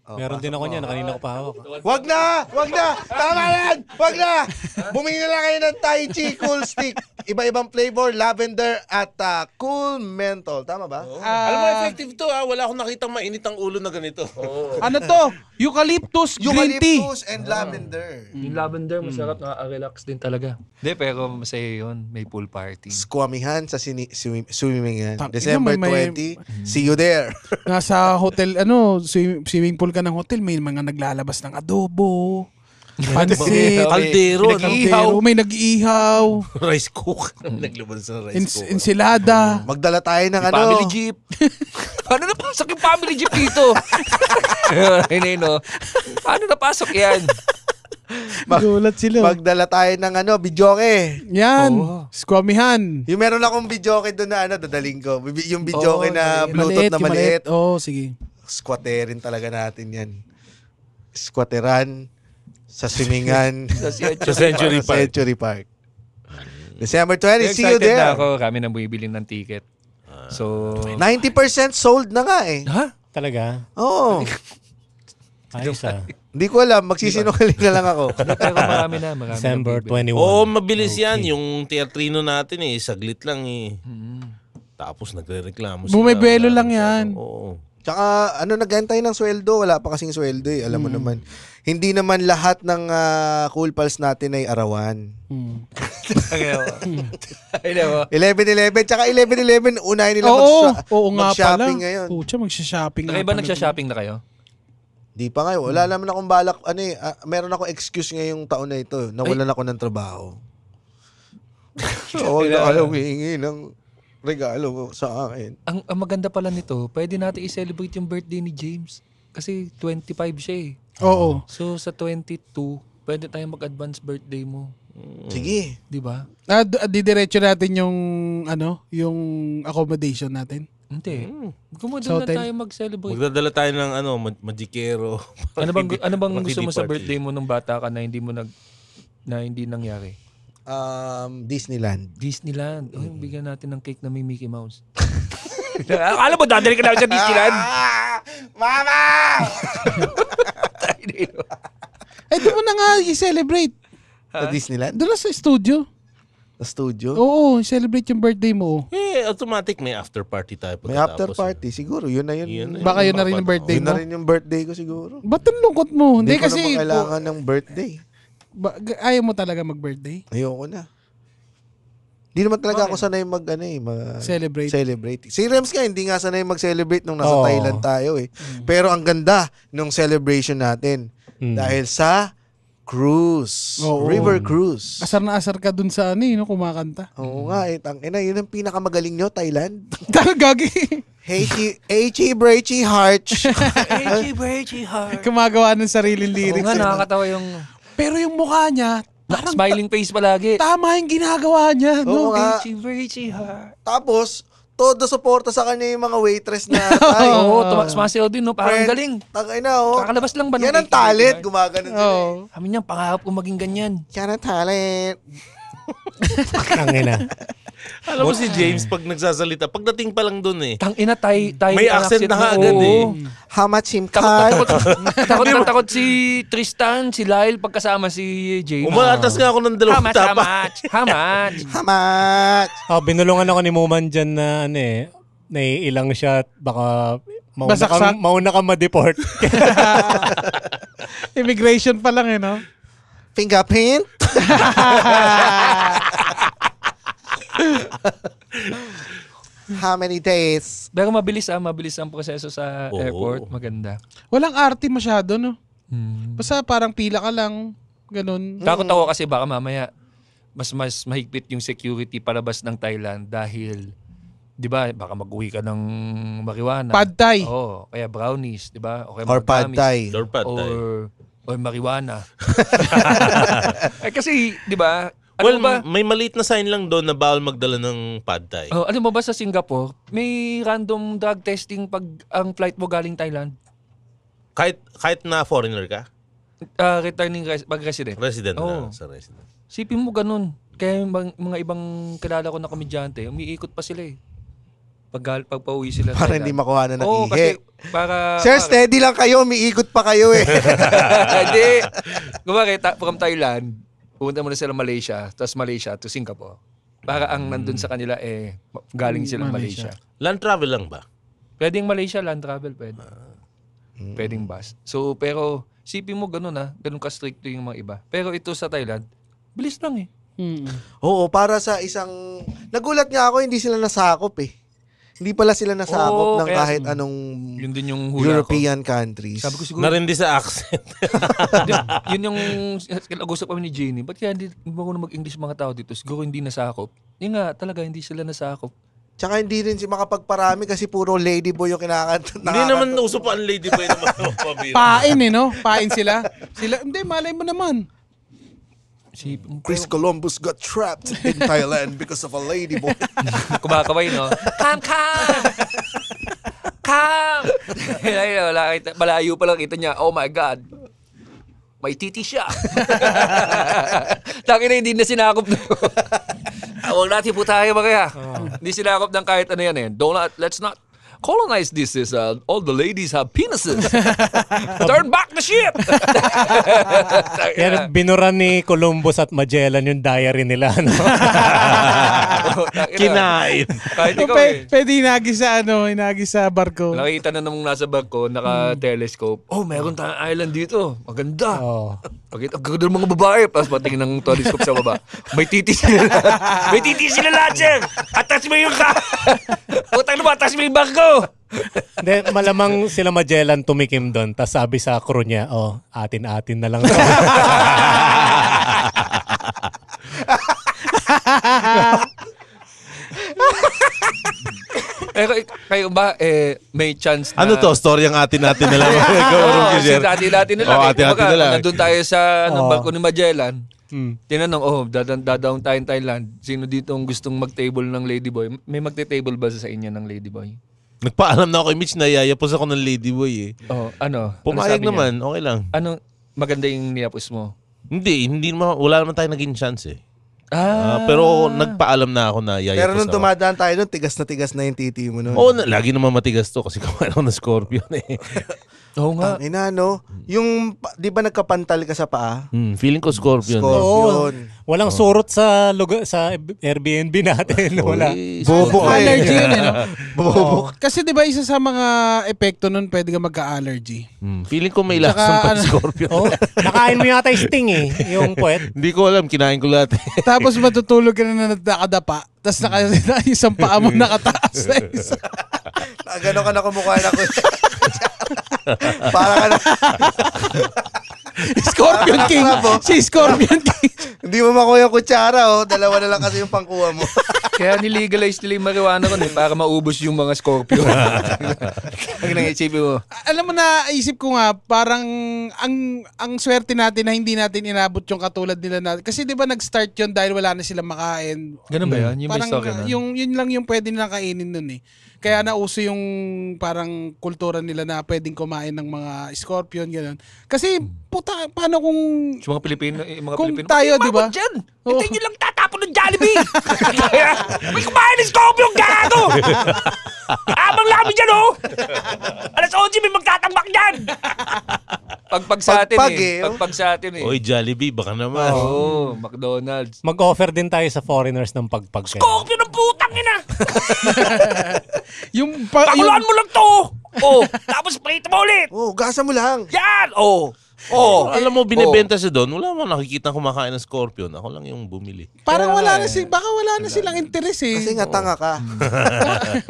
Meron din ako niyan, kanina ko pa hawak. Wag na! Tama yan! Wag na! Bumili na lang kayo ng Tai Chi Cool Stick. Iba-ibang flavor, lavender at cool menthol. Tama ba? Alam mo, effective to ha. Wala akong nakitang mainit ang ulo na ganito. Ano to? Eucalyptus green tea. Eucalyptus and lavender. Yung lavender, masarap. Nakaka-relax din talaga. Hindi, pero masaya yun. May pool party. Squamihan sa swimmingan. Tang- December may- 20. See you there. Nasa hotel, swimming pool ka ng hotel, may mga naglalabas ng adobo. Pansit. Kaldero, Kaldero, may nag-ihaw. rice cook. Naglabas sa rice cook. Ensilada. Magdala tayo ng ano. Family jeep. Paano napasok yung family jeep dito? Ayun, no? Paano napasok yan? Gulat sila. Magdala tayo ng ano, videoke. Yan. Oo. Squamihan. Yung meron akong videoke doon na ano, dadaling ko. Yung videoke na Bluetooth na yung maliit. Oo, sige. Squatterin talaga natin yan. Squatteran sa swimingan Sa Century Park. Century Park. December 20, see you Excited na there. ako. Kami na bumibili ng ticket. So, 90% sold na nga eh. ha? Talaga? Oo. Ayos Hindi ko alam, magsisinungaling na lang ako. Pero marami na. December na bumibili. 21. Oo, mabilis yan. Yung teatrino natin saglit lang Tapos nagre-reklamo sila. Bumibelo lang yan. Oo. Tsaka ano, naghantay ng sweldo, wala pa kasing sweldo eh. Alam mo naman. Hindi naman lahat ng Cool Pals natin ay arawan. Ayun mo. 11-11, tsaka 11-11, unahin nila Oo nga pala. mag-shopping ngayon. Pucha, magsha-shopping nga Iba pala. nagsha-shopping na kayo? Di pa ngayon. Wala naman akong balak. Ano eh, meron akong excuse ngayong taon na ito. Nawalan ako ng trabaho. So, huwag na alam hihingi ng regalo sa akin. Ang maganda pala nito, pwede natin i-celebrate yung birthday ni James. Kasi 25 siya eh. Oo. So sa 22, pwede tayo mag-advance birthday mo. Sige. Di ba? Didiretso natin yung yung accommodation natin. Hindi. Kung Sa na hotel? tayo mag-celebrate. Magdadala tayo ng magikero. Ano bang gusto mo sa birthday mo nung bata ka na hindi nangyari? Disneyland. Disneyland. Oh, bigyan natin ng cake na may Mickey Mouse. Akala mo dadali ka na sa Disneyland? Mama! Doon mo na nga i-celebrate. Sa Disneyland? Doon na sa studio. Sa studio? Oo, i-celebrate yung birthday mo. Automatic may after party tayo. May after party. Siguro, yun na yun. Baka yun na rin yung birthday Yun na mo. rin yung birthday ko siguro. Ba't ang lungkot mo? Hindi ko kasi naman kailangan ng birthday. ayaw mo talaga mag-birthday? Ayoko na. Hindi naman talaga ako sanay Celebrate. Si Rems nga, hindi nga sanay mag-celebrate nung nasa Oo. Thailand tayo eh. Pero ang ganda nung celebration natin. Dahil sa cruise. Oo. River cruise. Asar na asar ka dun sa kumakanta. Oo nga eh. Tangina, yun ang pinakamagaling nyo, Thailand. Gagi. H.E. Breachy Harch. Gumagawa ng sariling Oo lyrics. nga, eh. nakakatawa yung Pero yung mukha niya, parang smiling face palagi. tama yung ginagawa niya. Oo No? nga. Tapos, todo suporta sa kanya yung mga waitress na Thai. Oo, sumasayaw din, no? Parang Friend, galing. Tangina, oh. Kakalabas lang ba ng Yan ang talent. Gumaganon sila. Oo. Kami niyan, pangarap ko maging ganyan. Yan ang talent. Tangina. Alam mo si James, pag nagsasalita, pagdating pa lang dun Tangina, tayo May accent na agad eh. How much SIM card? Takot si Tristan, si Lyle, pagkasama si James. Umaatas nga ako ng How dalawang much? tapa. How much? How much? Binulungan ako ni Muman dyan na naiilang siya, baka Basaksak. mauna ka ma-deport. Immigration pa lang no? Fingerprint? How many days? Pero mabilis ang proseso sa Oo. airport. Maganda. Walang arte masyado, no? Basta parang pila ka lang, ganun. Takot ako kasi baka mamaya mas mahigpit yung security palabas ng Thailand dahil 'di ba baka mag-uwi ka ng marijuana. Pad Thai. Oo, kaya brownies, 'di ba? O kaya Or mga pad gummies. thai? Or pad thai. Or marijuana. Kasi 'di ba? Ano Well, ba? may maliit na sign lang doon na bawal magdala ng pad thai. Oh, alam mo ba sa Singapore, may random drug testing pag ang flight mo galing Thailand? Kahit na foreigner ka? Returning pag resident. Resident Oo. na sa resident. Sipin mo ganun. Kaya yung mga ibang kilala ko na komedyante, umiikot pa sila eh. Pag pauwi sila Para Thailand. hindi makuha na ng Oo, ihi. kasi para... Sir, steady lang kayo. Umiikot pa kayo eh. Hindi. Kumari, from Thailand, pumunta muna sila Malaysia, tapos Malaysia to Singapore. Para ang nandun sa kanila galing silang Malaysia. Land travel lang ba? Pwedeng Malaysia, land travel, pwede. Pwedeng bus. So, pero, sipin mo ganun ganun ka-stricto yung mga iba. Pero ito sa Thailand, bilis lang eh. Oo, para sa isang... Nagulat nga ako, hindi sila nasakop eh. Hindi pala sila nasakop ng kaya- kahit anong Yun din yung hula European countries. ko. Sabi ko siguro, Narindi sa accent. yun yung nag-usap kami ni Jenny. Ba't kaya hindi mo mag-English mga tao dito? Siguro hindi nasakop. Yun nga, talaga hindi sila nasakop. Tsaka hindi rin si makapagparami kasi puro ladyboy yung kinakanta. Hindi naman uso pa ang ladyboy naman. Pain no? Pain sila. Hindi, malay mo naman. Si Chris Columbus got trapped in Thailand because of a ladyboy. kumakaway, no? Come! Malayo pa lang kita niya, oh my God. May titi siya. Taki na hindi na sinakop na. Huwag natin po tayo ba kaya? Hindi sinakop ng kahit ano yan eh. Let's not colonize this. All the ladies have penises. Turn back the ship! Yan, binuran ni Columbus at Magellan yung diary nila. No? Kinain. Kahit ikaw eh. Pwede hinagi sa barko. Nakita na nung nasa barko, naka-telescope. Oh, meron tayong island dito. Maganda. Oh. Pagkita, ang ganda ng mga babae. Tapos patingin ng telescope sa baba. May titi sila. May titi sila lahat, sir. Atas mo yung Utang naman, atas mo yung barko. Hindi, malamang sila Magellan tumikim doon. Tapos sabi sa crew niya, atin-atin na lang. Kayo ba, may chance na... Ano to? Story ang atin natin na lang. Oo, atin-atin na lang. Atin-atin na lang. Nandun tayo sa barko ni Magellan. Tinanong, dadaong tayong Thailand. Sino dito ang gustong mag-table ng ladyboy? May magte-table ba sa inyo ng ladyboy? Nagpaalam na ako kay Mitch na yayapos ako ng ladyboy eh. Ano? Pumayag Ano sabi niya? naman, okay lang. Ano maganda yung niyapos mo? Hindi naman, wala naman tayo naging chance eh. Pero nagpaalam na ako na yayapos Pero nung ako. dumadaan tayo nun, tigas na yung titi mo nun. Oo, lagi naman matigas to kasi kumain ako ng Scorpion eh. Oo nga. Ina, no? Yung, di ba nagkapantal ka sa paa? Feeling ko Scorpion. Scorpion. Walang surot sa lugar, sa Airbnb natin. Wala. Bobo ka Allergy eh. yun no? Oo. Kasi di ba isa sa mga epekto nun, pwede ka magka-allergy. Feeling ko may Tsaka, lasang pag ano- Scorpion. Nakain mo yata yung sting eh. Yung puwet. Hindi ko alam, kinain ko lahat eh. Tapos matutulog ka na nakadapa. Tapos isang paa mo nakataas na isa. Gano'n ka na kumukha na ko. Para ka na. Scorpion King. Si Scorpion King. Hindi mo makuha yung kutsara, oh. Dalawa na lang kasi yung pangkuha mo. Kaya nilegalize nila yung marijuana ko para maubos yung mga Scorpio. Ang nangisipin mo. Alam mo na, isip ko nga, parang ang swerte natin na hindi natin inabot yung katulad nila natin. Kasi di ba nag-start yun dahil wala na silang makain. Ganun ba yan? Yung may Parang story na? yun lang yung pwede nilang kainin nun eh. Kaya nauso yung parang kultura nila na pwedeng kumain ng mga scorpion, gano'n. Kasi, puta, paano kung... Yung mga Pilipino, mga Kung Pilipino. tayo, di ba? Umabot dyan. Hindi nyo lang tatapon ng Jollibee. May kumain ng Scorpio, gago. Abang labi dyan, oh. Alas 11, may magtatambak dyan. Pagpag sa atin Pagpag eh. eh, oh. Pagpag sa atin eh. Oy, Jollibee, baka naman. Oo, McDonald's. Mag-offer din tayo sa foreigners ng pagpag. Scorpio ng putang ina. yung Pakulaan mo lang to. Oh, tapos prito mo ulit. Oh, gasa mo lang. Yan. Oh. Oh. Alam mo, binibenta siya doon. Wala mo nakikita kumakain ng Scorpion. Ako lang yung bumili. parang wala na baka wala na silang interest eh. Kasi nga tanga ka.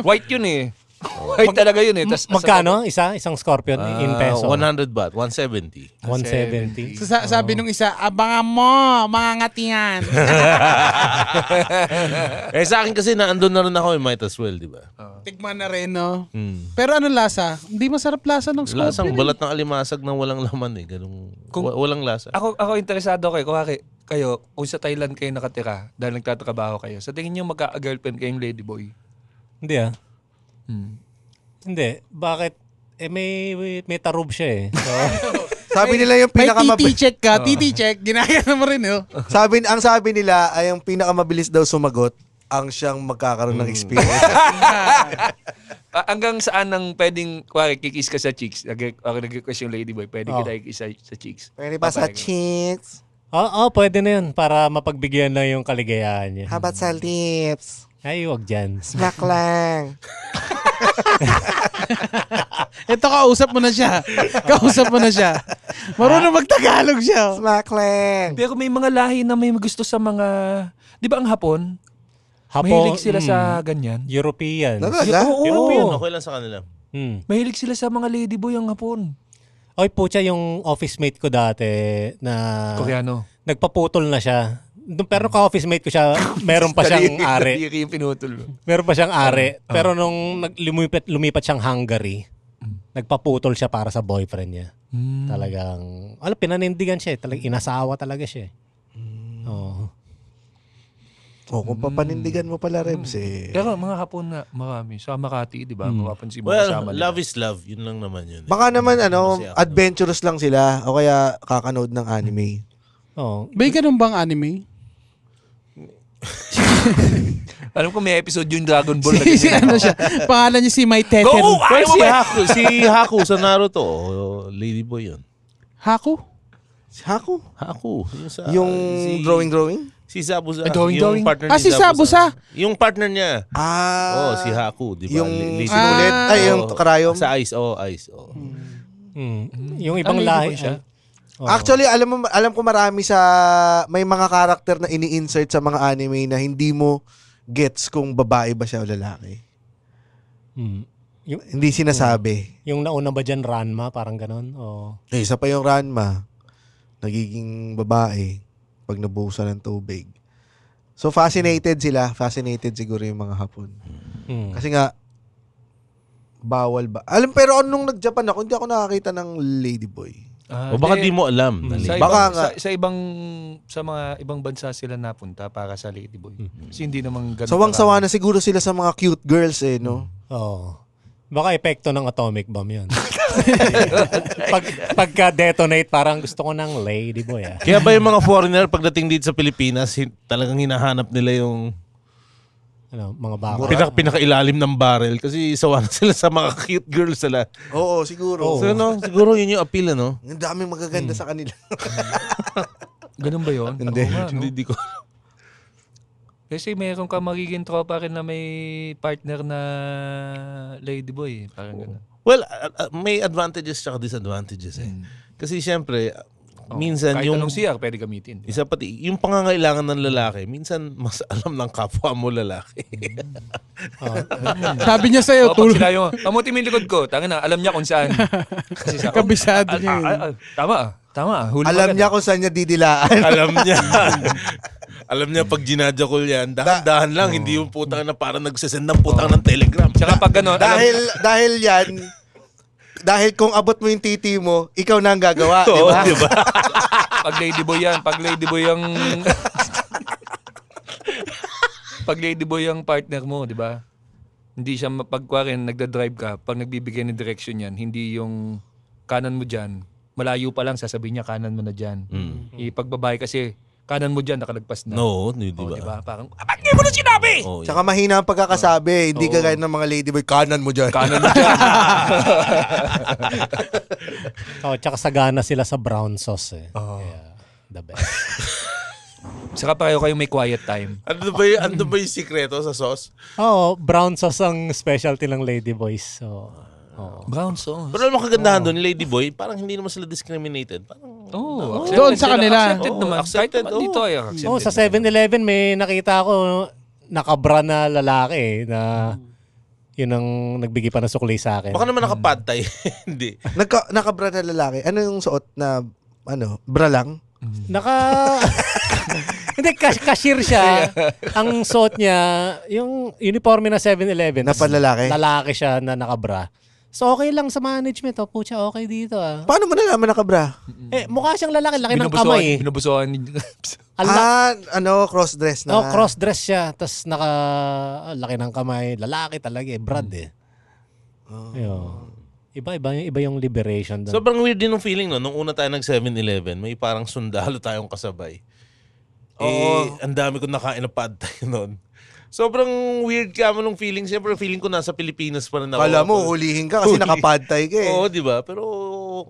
White yun eh. White talaga yun eh. Tas, Magkano? Isang Scorpion in peso? 100 baht, 170. 170. Sabi nung isa, abangan mo, mga ngatiyan. Eh sa akin kasi naandun na rin ako, might as well, di ba? Tikman na rin, no? Pero ano lasa? Hindi masarap lasa ng scorpion. Lasang balat ng alimasag na walang laman eh. Ganung, walang lasa. Ako interesado kayo, kung sa Thailand kayo nakatira dahil nagtatrabaho kayo, sa tingin niyo magka-girlfriend kayong ladyboy? Hindi ah. Hindi. Bakit? May tarub siya eh. So, Sabi nila yung May pinakamabilis. TT check ka, TT check, ginagana mo rin, no? Ang sabi nila ay ang pinakamabilis daw sumagot ang siyang magkakaroon ng experience. Hanggang saan nang pwedeng, kikis ka sa chicks? Nag-request yung ladyboy, pwede kita ikis sa chicks. Pwede ba sa Papayag. cheeks? pwede na yun para mapagbigyan na yung kaligayahan niya. How about sa lips? Ay, wag dyan. Smack lang. Ito, kausap mo na siya. Marunong magtagalog siya. Smack lang. Pero may mga lahi na may gusto sa mga, di ba ang Hapon? Mahilig sila sa ganyan. European. Talaga? Oo. European, okay lang sa kanila. Mahilig sila sa mga ladyboy ang Hapon. Oy, pucha, yung office mate ko dati na Koreano. nagpaputol na siya. Pero ka-office mate ko siya, meron pa siyang are. Daliri yung pinutol. Meron pa siyang are. Pero nung lumipat siyang Hungary, nagpaputol siya para sa boyfriend niya. Talagang, pinanindigan siya. Talagang inasawa talaga siya. Oo. Kung papanindigan mo pala, Rebs, Pero mga Hapon na marami. Sa Makati, di ba? Mapapansin mo Well, kasama nila. love is love. Yun lang naman yun. Baka naman, Kasi ako- adventurous lang sila o kaya kakanood ng anime. Oo. May ganun bang anime? Alam ko may episode yung Dragon Ball na si ano siya? Pangalan niya si Mai Teteru. Well, si Haku sa Naruto. Ladyboy yun. Haku? Si Haku? Haku. Yung, sa, Yung si, drawing? Si Zabuza. Drawing. Yung partner Ah, ni si Zabuza. Yung partner niya. Si Haku, di ba? Yung Lady- sinulit, yung karayom. Sa ice, ice. Yung ibang lahi. siya? Actually, alam ko marami may mga karakter na ini-insert sa mga anime na hindi mo gets kung babae ba siya o lalaki. Hindi sinasabi. Yung nauna ba dyan, Ranma? Parang ganon? Isa pa yung Ranma. Nagiging babae pag nabuhusan ng tubig. So, fascinated sila. Fascinated siguro yung mga Hapon. Kasi nga, bawal ba? Pero nung nag-Japan ako, hindi ako nakakita ng ladyboy. O baka di mo alam. Sa Baka ibang, nga. sa mga ibang bansa sila napunta para sa ladyboy. Kasi hindi naman ganun. Sawang-sawa na siguro sila sa mga cute girls no? Oo. Baka epekto ng atomic bomb yun. Pagka-detonate, parang gusto ko ng ladyboy. Kaya ba yung mga foreigner pagdating dito sa Pilipinas, talagang hinahanap nila yung Mga baka. pinakailalim ng barrel kasi sawa na sila sa mga cute girls sila. Oo, siguro. So siguro yun yung appeal, ano? Ang daming magaganda sa kanila. Ganun ba yun? Hindi. Oo nga, no? Hindi ko. Kasi meron ka magiging tropa rin na may partner na ladyboy. Parang gano'n. Well, may advantages at disadvantages Kasi syempre, minsan Kahit yung anong CR pwede gamitin. isa pati, yung pangangailangan ng lalaki, minsan mas alam ng kapwa mo lalaki. Sabi niya sa'yo, Pag sila yung, kamuti mo yung likod ko, tanga na, alam niya kung saan. Kasi sa, kabisado niya yun. Tama. Huli Alam niya kung saan niya didilaan. Alam niya. Alam niya pag ginajakol yan, dahan-dahan lang, hindi yung putang na parang nagsasend ng putang ng telegram. Tsaka pag gano'n, dahil yan, dahil kung abot mo yung titi mo, ikaw na ang gagawa, di ba? Diba? pag ladyboy yan, pag ladyboy yung pag ladyboy yung partner mo, di ba? Hindi siya mapagkuwarin, nagda-drive ka, pag nagbibigay ng direction yan, hindi yung kanan mo dyan, malayo pa lang sasabihin niya kanan mo na dyan. Pag babae kasi, kanan mo dyan, nakalagpas na. No, di ba? Diba? Parang, ba't hindi mo na sinabi? Oh, Tsaka mahina ang pagkakasabi. Hindi kagaya ng mga ladyboy, kanan mo dyan. Kanan mo dyan. Tsaka sagana sila sa brown sauce. Yeah, the best. Saka pareho kayong may quiet time. Ano ba yung sikreto sa sauce? Brown sauce ang specialty ng ladyboys. So, Brown sauce. Pero alam mo kagandahan doon, Ladyboy, parang hindi naman sila discriminated. Parang, Doon sa kanila. Accepted naman. Accepted, Kahit dito ay accepted. sa 7-Eleven may nakita ako nakabra na lalaki na yun ang nagbigay pa ng sukli sa akin. baka naman nakapatay. Hindi. Nakabra na lalaki. Ano yung suot na, bra lang? Hindi, cashier siya. Ang suot niya, yung uniforme na 7-Eleven. Na panlalaki? Lalaki siya na nakabra. So okay lang sa management. Pucha, okay dito Paano mo nalaman nakabra? Mukha siyang lalaki. Laki ng kamay. Binubusuan. Cross-dress na. Cross-dress siya. Tapos laki ng kamay. Lalaki talaga Brad Iba yung liberation doon. Sobrang weird din ng feeling, no? Nung una tayo nag 7-Eleven, may parang sundalo tayong kasabay. Ang dami ko nakain na pad tayo noon. Sobrang weird ka mo nung feeling. Siyempre, feeling ko nasa Pilipinas pa rin ako. Kala mo, hulihin ka kasi nakapad-tay ka Oo, di ba? Pero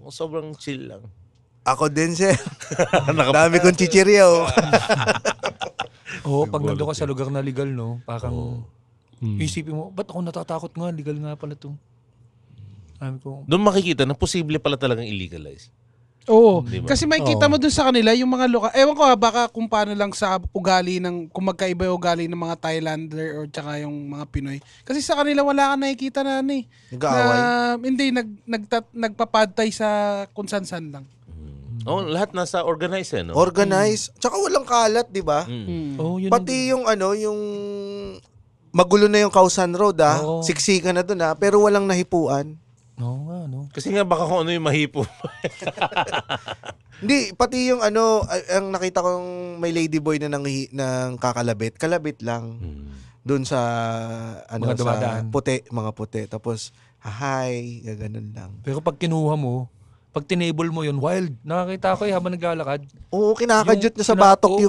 sobrang chill lang. Ako din, sir. Dami kong chichirya, Pag nandun ka sa lugar na legal, no? Parang, isipin mo, ba't ako natatakot nga? Legal nga pala to. Doon makikita na posible pala talagang illegalize. Oo. Di ba? Kasi makikita mo dun sa kanila yung mga ewan ko baka kung paano lang sa ugali kung magkaiba yung ugali ng mga Thailander or tsaka yung mga Pinoy. Kasi sa kanila wala ka nakikita na Nag-aaway? hindi, nagpapadtay sa kung san-san lang. Lahat nasa organize no? Organize. Tsaka walang kalat, di ba? Oh, yun Pati yung yung magulo na yung Kausan Road Oo. siksikan na dun pero walang nahipuan. No, nga, no. Kasi nga baka kung ano yung mahipo. Hindi, pati yung ang nakita kong may ladyboy na ng kakalabit. Kalabit lang. Doon sa Mga sa dumadaan. mga puti. Tapos, hi, gaganon lang. Pero pag kinuha mo, pag tinable mo yun, wild. Nakakita ko habang naglalakad. Oo, kinakadyot niya sa batok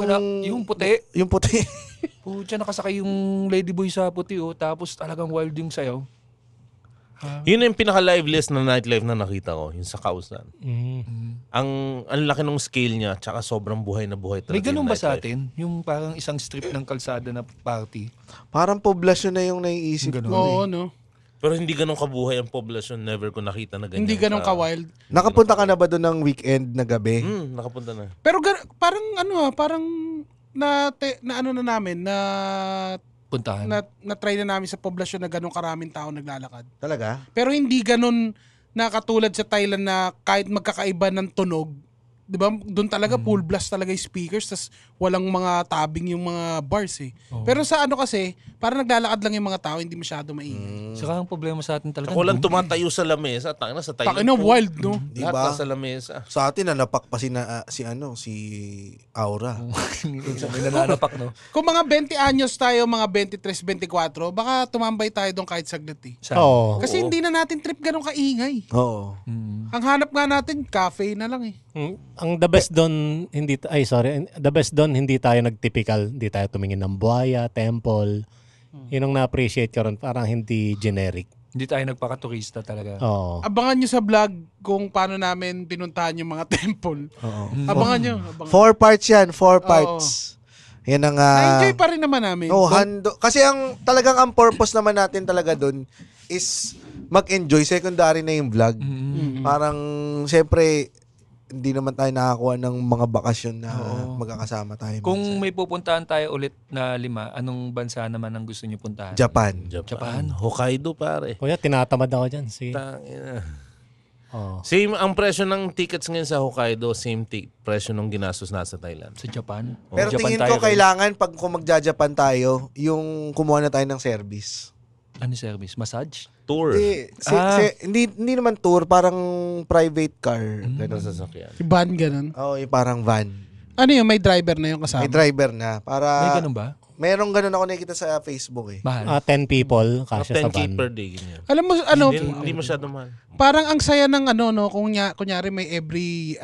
yung puti. Yung puti. Pucha, nakasakay yung ladyboy sa puti, tapos talagang wild yung sayaw. Yun yung pinaka-liveless na nightlife na nakita ko, yung sa Kausan. Ang laki ng scale niya, tsaka sobrang buhay na buhay talaga. May ganun yung ba sa nightlife. atin? Yung parang isang strip ng kalsada na party? Parang poblasyon na yung naiisip Ganun. ko. Oo, no? Pero hindi ganun kabuhay ang poblasyon. Never ko nakita na ganyan. Hindi ganun ka-wild. Nakapunta ka na ba doon ng weekend na gabi? Nakapunta na. Pero parang parang na namin Puntahan. na try na namin sa poblasyon na ganun karaming tao naglalakad. Talaga? Pero hindi ganun na katulad sa Thailand na kahit magkakaiba ng tunog, 'di ba? Doon talaga full blast talaga yung speakers, tas walang mga tabing yung mga bars eh. Pero sa kasi, parang naglalakad lang yung mga tao, hindi masyado maingay. Saka ang problema sa atin talaga. Ako lang tumatayo sa lamesa. Tangina sa Thailand. Pakina wild, no? Lahat Diba? nasa lamesa. Sa atin, napak pa si Aura. May nananapak, no? Kung mga 20 anyos tayo, mga 23, 24, baka tumambay tayo doon kahit saglit eh. Saan? Oo. Kasi hindi na natin trip ganun kaingay. Oo. Ang hanap nga natin, cafe na lang eh. Ang the best doon, the best doon, hindi tayo nag-typical, hindi tayo tumingin ng buhaya, temple. Yun ang na-appreciate ko ron, parang hindi generic. Hindi tayo nagpakaturista talaga. Oo. Abangan nyo sa vlog kung paano namin pinuntahan yung mga temple. Abangan nyo. Abangan. 4 parts yan, 4 parts. Yan ang... Na-enjoy pa rin naman namin. Kasi talagang ang purpose naman natin talaga doon is mag-enjoy. Secondary na yung vlog. Parang, siyempre, hindi naman tayo nakakuha ng mga bakasyon na magkakasama tayo. Kung minsan. may pupuntahan tayo ulit na 5, anong bansa naman ang gusto nyo puntahan? Japan. Japan. Hokkaido pare. Kuya, tinatamad ako dyan. Sige. Tangina. Oo. Same ang presyo ng tickets ngayon sa Hokkaido, same presyo ng ginastos nasa Thailand. Sa Japan? Pero Japan tingin tayo ko kailangan kung magja-Japan tayo, yung kumuha na tayo ng service. Ano service? Massage? Tour. Hindi naman tour, parang private car. Ganun Ganun. sasakyan. Yung van, ganun. Oo, yung parang van. Ano yun? May driver na yung kasama? May driver na. May Para ganun ba? merong ganun ako nakikita sa Facebook eh. Mahal? 10 people, kasya sa 10K van. per day. Ganyan. Alam mo, Hindi masyado mahal. parang ang saya ng no, kunyari may every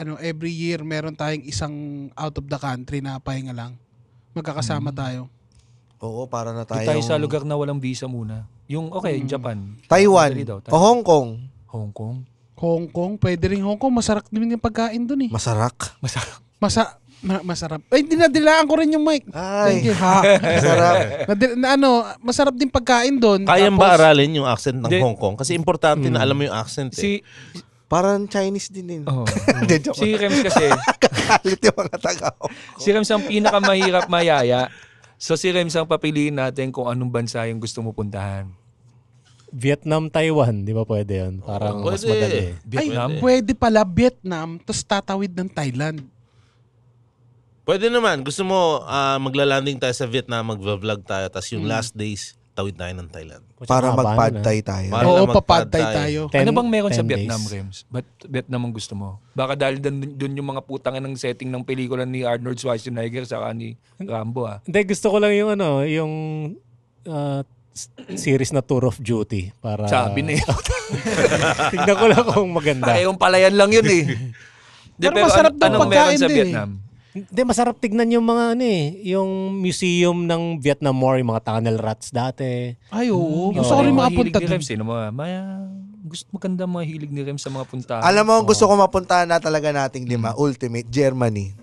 year meron tayong isang out of the country na pahinga lang. Magkakasama tayo. Oo, para na Doon tayo. tayo sa lugar na walang visa muna. Yung, Japan. Taiwan Madali daw, o Hong Kong. Hong Kong. Hong Kong, pwede rin Hong Kong. Masarap din yung pagkain dun eh. Masarak. Masarap. Ay, dinadilaan ko rin yung mic. Ay, Thank you. Ha? masarap. Masarap din pagkain doon. Kayang ba aralin yung accent ng Hindi. Hong Kong? Kasi importante na alam mo yung accent eh. Si, Parang Chinese din oh, Hindi, joke. si Rems kasi, Kakalit yung mga taga. si Rems ang pinakamahirap mayaya. So si Rems ang papiliin natin kung anong bansa yung gusto mo puntahan. Vietnam, Taiwan, di ba pwede yun? Parang mas madali. Vietnam? Pwede pala Vietnam, tapos tatawid ng Thailand. Pwede naman. Gusto mo maglalanding tayo sa Vietnam, mag-vlog tayo, tapos yung last days, tawid tayo ng Thailand. Para Haba mag-pad nun, thai tayo. Mahal Oo, na mag-pad papadtay thai. tayo. Ano bang meron sa 10 Vietnam, days. Rems? Ba't Vietnam ang gusto mo? Baka dahil dun yung mga putang ng setting ng pelikula ni Arnold Schwarzenegger saka ni Rambo Hindi, gusto ko lang yung yung series na Tour of Duty. Para Sabi na yun. tignan ko lang kung maganda. Ay, yung palayan lang yun eh. Pero masarap daw anong meron pagkain sa din eh. Vietnam? Hindi, masarap tignan yung mga yung museum ng Vietnam War, yung mga tunnel rats dati. Ay, oo. Yung Gusto ko rin mahilig makapunta ni doon. Rems, gusto maganda mahilig ni Rems sa mga puntahan. Alam mo, gusto ko mapuntahan na talaga nating 5. Ultimate, Germany.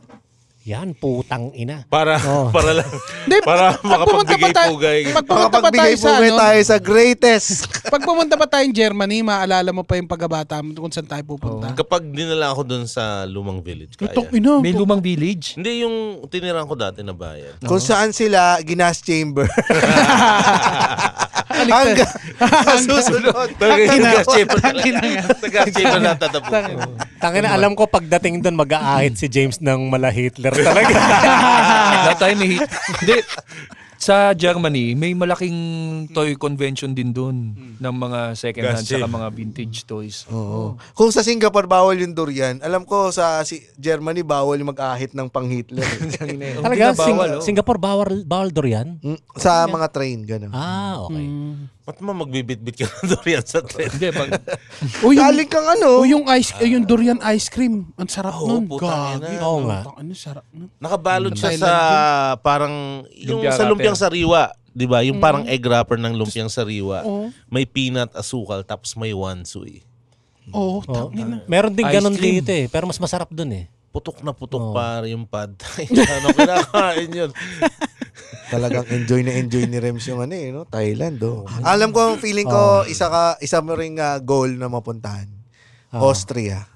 Yan, putang ina. Para lang. Hindi, Para pag pumunta pa makapagbigay tayo- pugay. Pag pumunta pa tayo Makapagbigay sa pugay ano, tayo sa greatest. pag pumunta pa tayong Germany, maalala mo pa yung pagkabata mo kung saan tayo pupunta. Kapag dinala ako doon sa lumang village, Itong kaya. ina. May lumang village. Hindi yung tiniran ko dati na bayan. Kung saan sila, gas chamber. Hanggang sa susunod. Gas chamber na tatapusin. Tangina, alam ko pagdating doon mag-aahit si James ng mala Hitler talaga. That time may Hindi. Sa Germany, may malaking toy convention din doon ng mga second hand Gotcha. saka mga vintage toys. Oo. Kung sa Singapore bawal yung durian, alam ko sa Germany bawal yung mag-ahit ng pang-Hitler. Talaga, bawal, Singapore bawal durian? Sa mga train, gano'n. Ah, okay. Ba't mo magbibit-bit ka ng durian sa tren? Hindi, pag O yung, Galing kang ano? o yung yung durian ice cream. Ang sarap Oo, nun. putang ina. Oo nga. Ano sarap nun. Nakabalot siya Thailand sa parang yung Lumpia sa lumpiang wrapper. sariwa, 'di ba? Yung parang egg wrapper ng lumpiang sariwa. Oo. May peanut, asukal, tapos may wansoy. Oo, tangina. Meron din Ice ganun cream. dito eh. Pero mas masarap dun eh. Putok na putok para yung pad thai. Ano kinakain yun? Talagang enjoy ni Rems yung ano eh, no? Thailand, oh. Alam ko, ang feeling ko, isa mo ring goal na mapuntahan. Austria.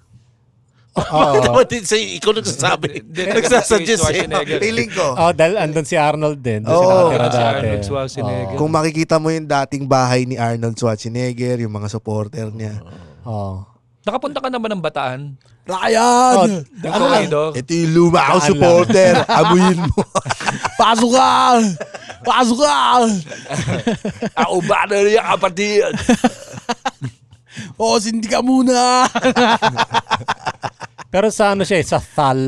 Dapat din sa'yo, ikaw nagsasabi. Nagsasuggest eh. Feeling ko, Dahil andun si Arnold din. Doon Oo. siya nakatira si dati. Arnold Schwarzenegger. kung makikita mo yung dating bahay ni Arnold Schwarzenegger, yung mga supporter niya. Oo. Nakapunta ka naman ng Bataan. Ryan! Ano lang? Ito yung luma ako Daan supporter. Amuyin mo. Pasok ka! Pasok ka! Ako ba na rin kapatid? Oo, sindi ka muna. Pero sa ano siya eh, sa Thal,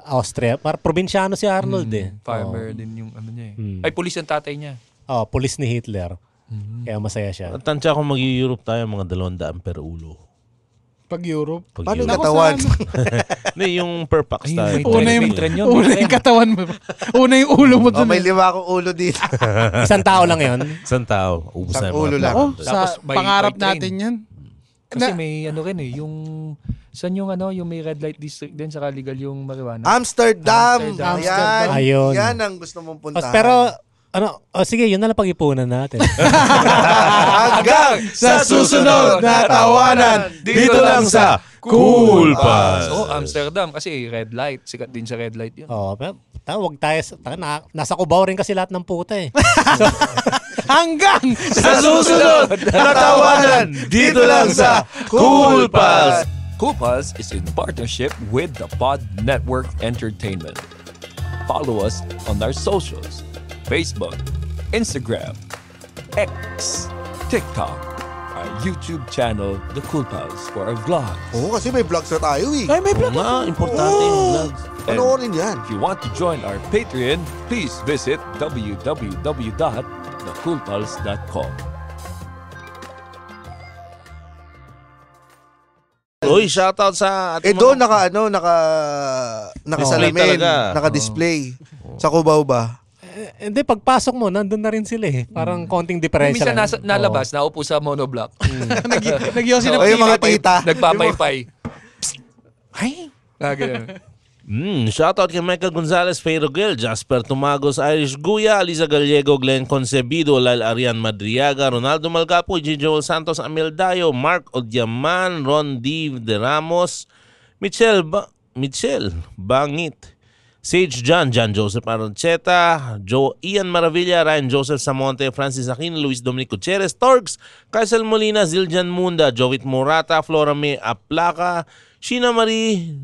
Austria. Probinsyano si Arnold eh. Farmer din yung ano niya eh. Ay, pulis ang tatay niya. Pulis ni Hitler. Kaya masaya siya. Tansya kung mag-Europe tayo, mga 200 per ulo. Pag Europe. Pag Paano yung Europe. katawan? Hindi, yung per pax tayo. may Una yung, May tren yun, una may yung katawan mo. Una yung ulo mo Oh, dun. may 5 akong ulo dito. Isang tao lang yun. Isang tao. Ubus Isang na yung ulo mga lang. Oh, pera. sa Tapos may pangarap train. natin yan. Kasi may ano rin eh, yung saan yung ano, yung may red light district din sa legal yung marijuana. Amsterdam. Amsterdam. Ayun. Yan ang gusto mong puntahan. Pero, sige, yun na lang pag-ipunan natin. hanggang sa susunod na tawanan, dito lang sa Cool Pass. Oh, Amsterdam kasi red light, sikat din sa red light yun. Pero, wag tayo, nasa Cubao rin kasi lahat ng puta eh. Hanggang Sa susunod na tawanan, dito lang sa Cool Pass. Cool Pass is in partnership with the Pod Network Entertainment. Follow us on our socials: Facebook, Instagram, X, TikTok, our YouTube channel, The Cool Pals, for our vlogs. Oo, kasi may vlogs na tayo eh. Ay, may vlog. Nga, importante yung vlogs. Panoorin yan. If you want to join our Patreon, please visit www.thecoolpals.com. Uy, shoutout sa ating Doon mga- nakasalamin, talaga. naka-display. Sa Cubao ba? Hindi, pagpasok mo, nandun na rin sila eh. Parang konting Kung diferensya minsan lang. nalabas, naupo sa monoblock. Nagyosin O yung mga tita. Nagpapaypay. Ay! Ganun. Shoutout kay Michael Gonzalez, Fay Rogel, Jasper Tumagos, Irish Guya, Aliza Gallego, Glenn Concebido, Lal Arian Madriaga, Ronaldo Malgapo, G. Joel Santos, Amel Dayo, Mark Odiaman, Ron D. De Ramos, Michelle Bangit, Sage John Joseph Arancheta, Ian Maravilla, Ryan Joseph Samonte, Francis Aquino, Luis Dominic Gutierrez, Torgs, Kaisel Molina, Zildjian Munda, Jovit Morata, Flora May Aplaca, Sheena Marie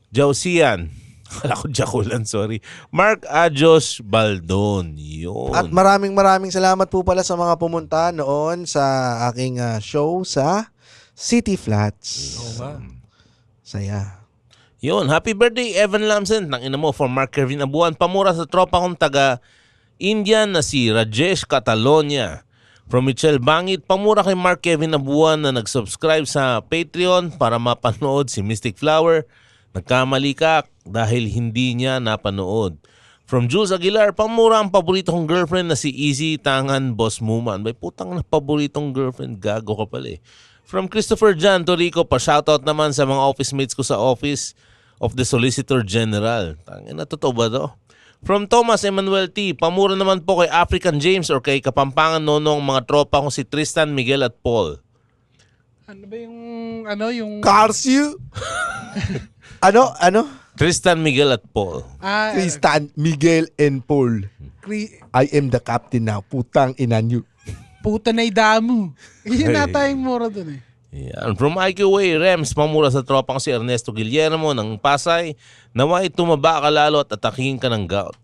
Jausian, Kala ko Jaculan, sorry. Mark Ajos Baldon. Yun. At maraming salamat po pala sa mga pumunta noon sa aking show sa City Flats. Oo nga. Saya. Yun. Happy birthday, Evan Lamson. Nang ina mo, for Mark Kevin Abuan. Pamura sa tropa kong taga Indian na si Rajesh Catalonia. From Michelle Bangit, pamura kay Mark Kevin Abuan na nag-subscribe sa Patreon para mapanood si Mystic Flower. Nagkamali ka dahil hindi niya napanood. From Jules Aguilar, pamura ang paborito kong girlfriend na si Easy Tangan Boss Muman. May putang na paboritong girlfriend, gago ka pala eh. From Christopher Jan Torico, pa-shoutout naman sa mga office mates ko sa office. of the Solicitor General. Tangina, totoo ba to? From Thomas Emmanuel T. Pamura naman po kay African James or kay Kapampangan Nonong mga tropa kong si Tristan, Miguel at Paul. Ano ba yung Carcio? ano? Tristan, Miguel at Paul. Tristan, Miguel, and Paul. I am the captain now. Putang ina nyo. Puta na idamu. Yun na tayong mura dun eh. Yan. From IQA, Rems, pamura sa tropang si Ernesto Guillermo ng Pasay, naway tumaba ka lalo at atakihin ka ng gout.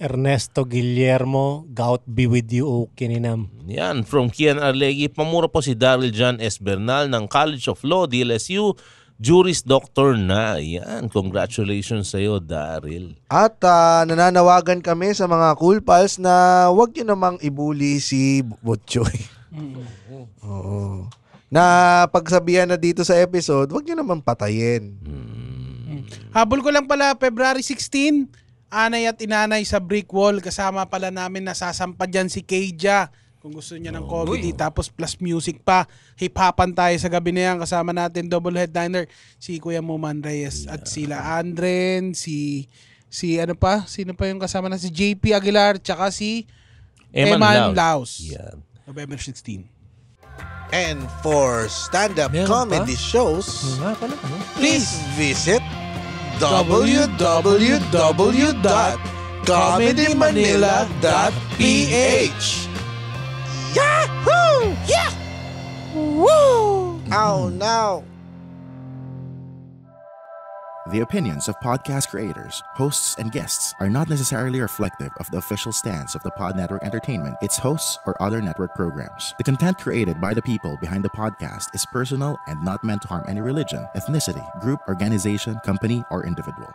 Ernesto Guillermo, gout be with you, o kininam. Yan. From Kian Arlegui, pamura po si Daryl John S. Bernal ng College of Law, DLSU, Juris Doctor na. Yan. Congratulations sa iyo, Daryl. At nananawagan kami sa mga cool pals na huwag nyo namang ibuli si Butchoy. Oo. Na pagsabihan na dito sa episode, huwag nyo naman patayin. Habol ko lang pala, February 16, anay at inanay sa brick wall. Kasama pala namin nasasampa dyan si Keija. Kung gusto niya ng comedy, tapos plus music pa. Hip-hopan tayo sa gabi na yan. Kasama natin double headliner, si Kuya Muman Reyes at sila Andren, si ano pa? Sino pa yung kasama na? Si JP Aguilar, tsaka si Eman Laos. Yan. November 16. And for stand-up comedy shows, please visit www.comedymanila.ph. Yahoo! Yeah! Woo! Oh no! The opinions of podcast creators, hosts, and guests are not necessarily reflective of the official stance of the Pod Network Entertainment, its hosts, or other network programs. The content created by the people behind the podcast is personal and not meant to harm any religion, ethnicity, group, organization, company, or individual.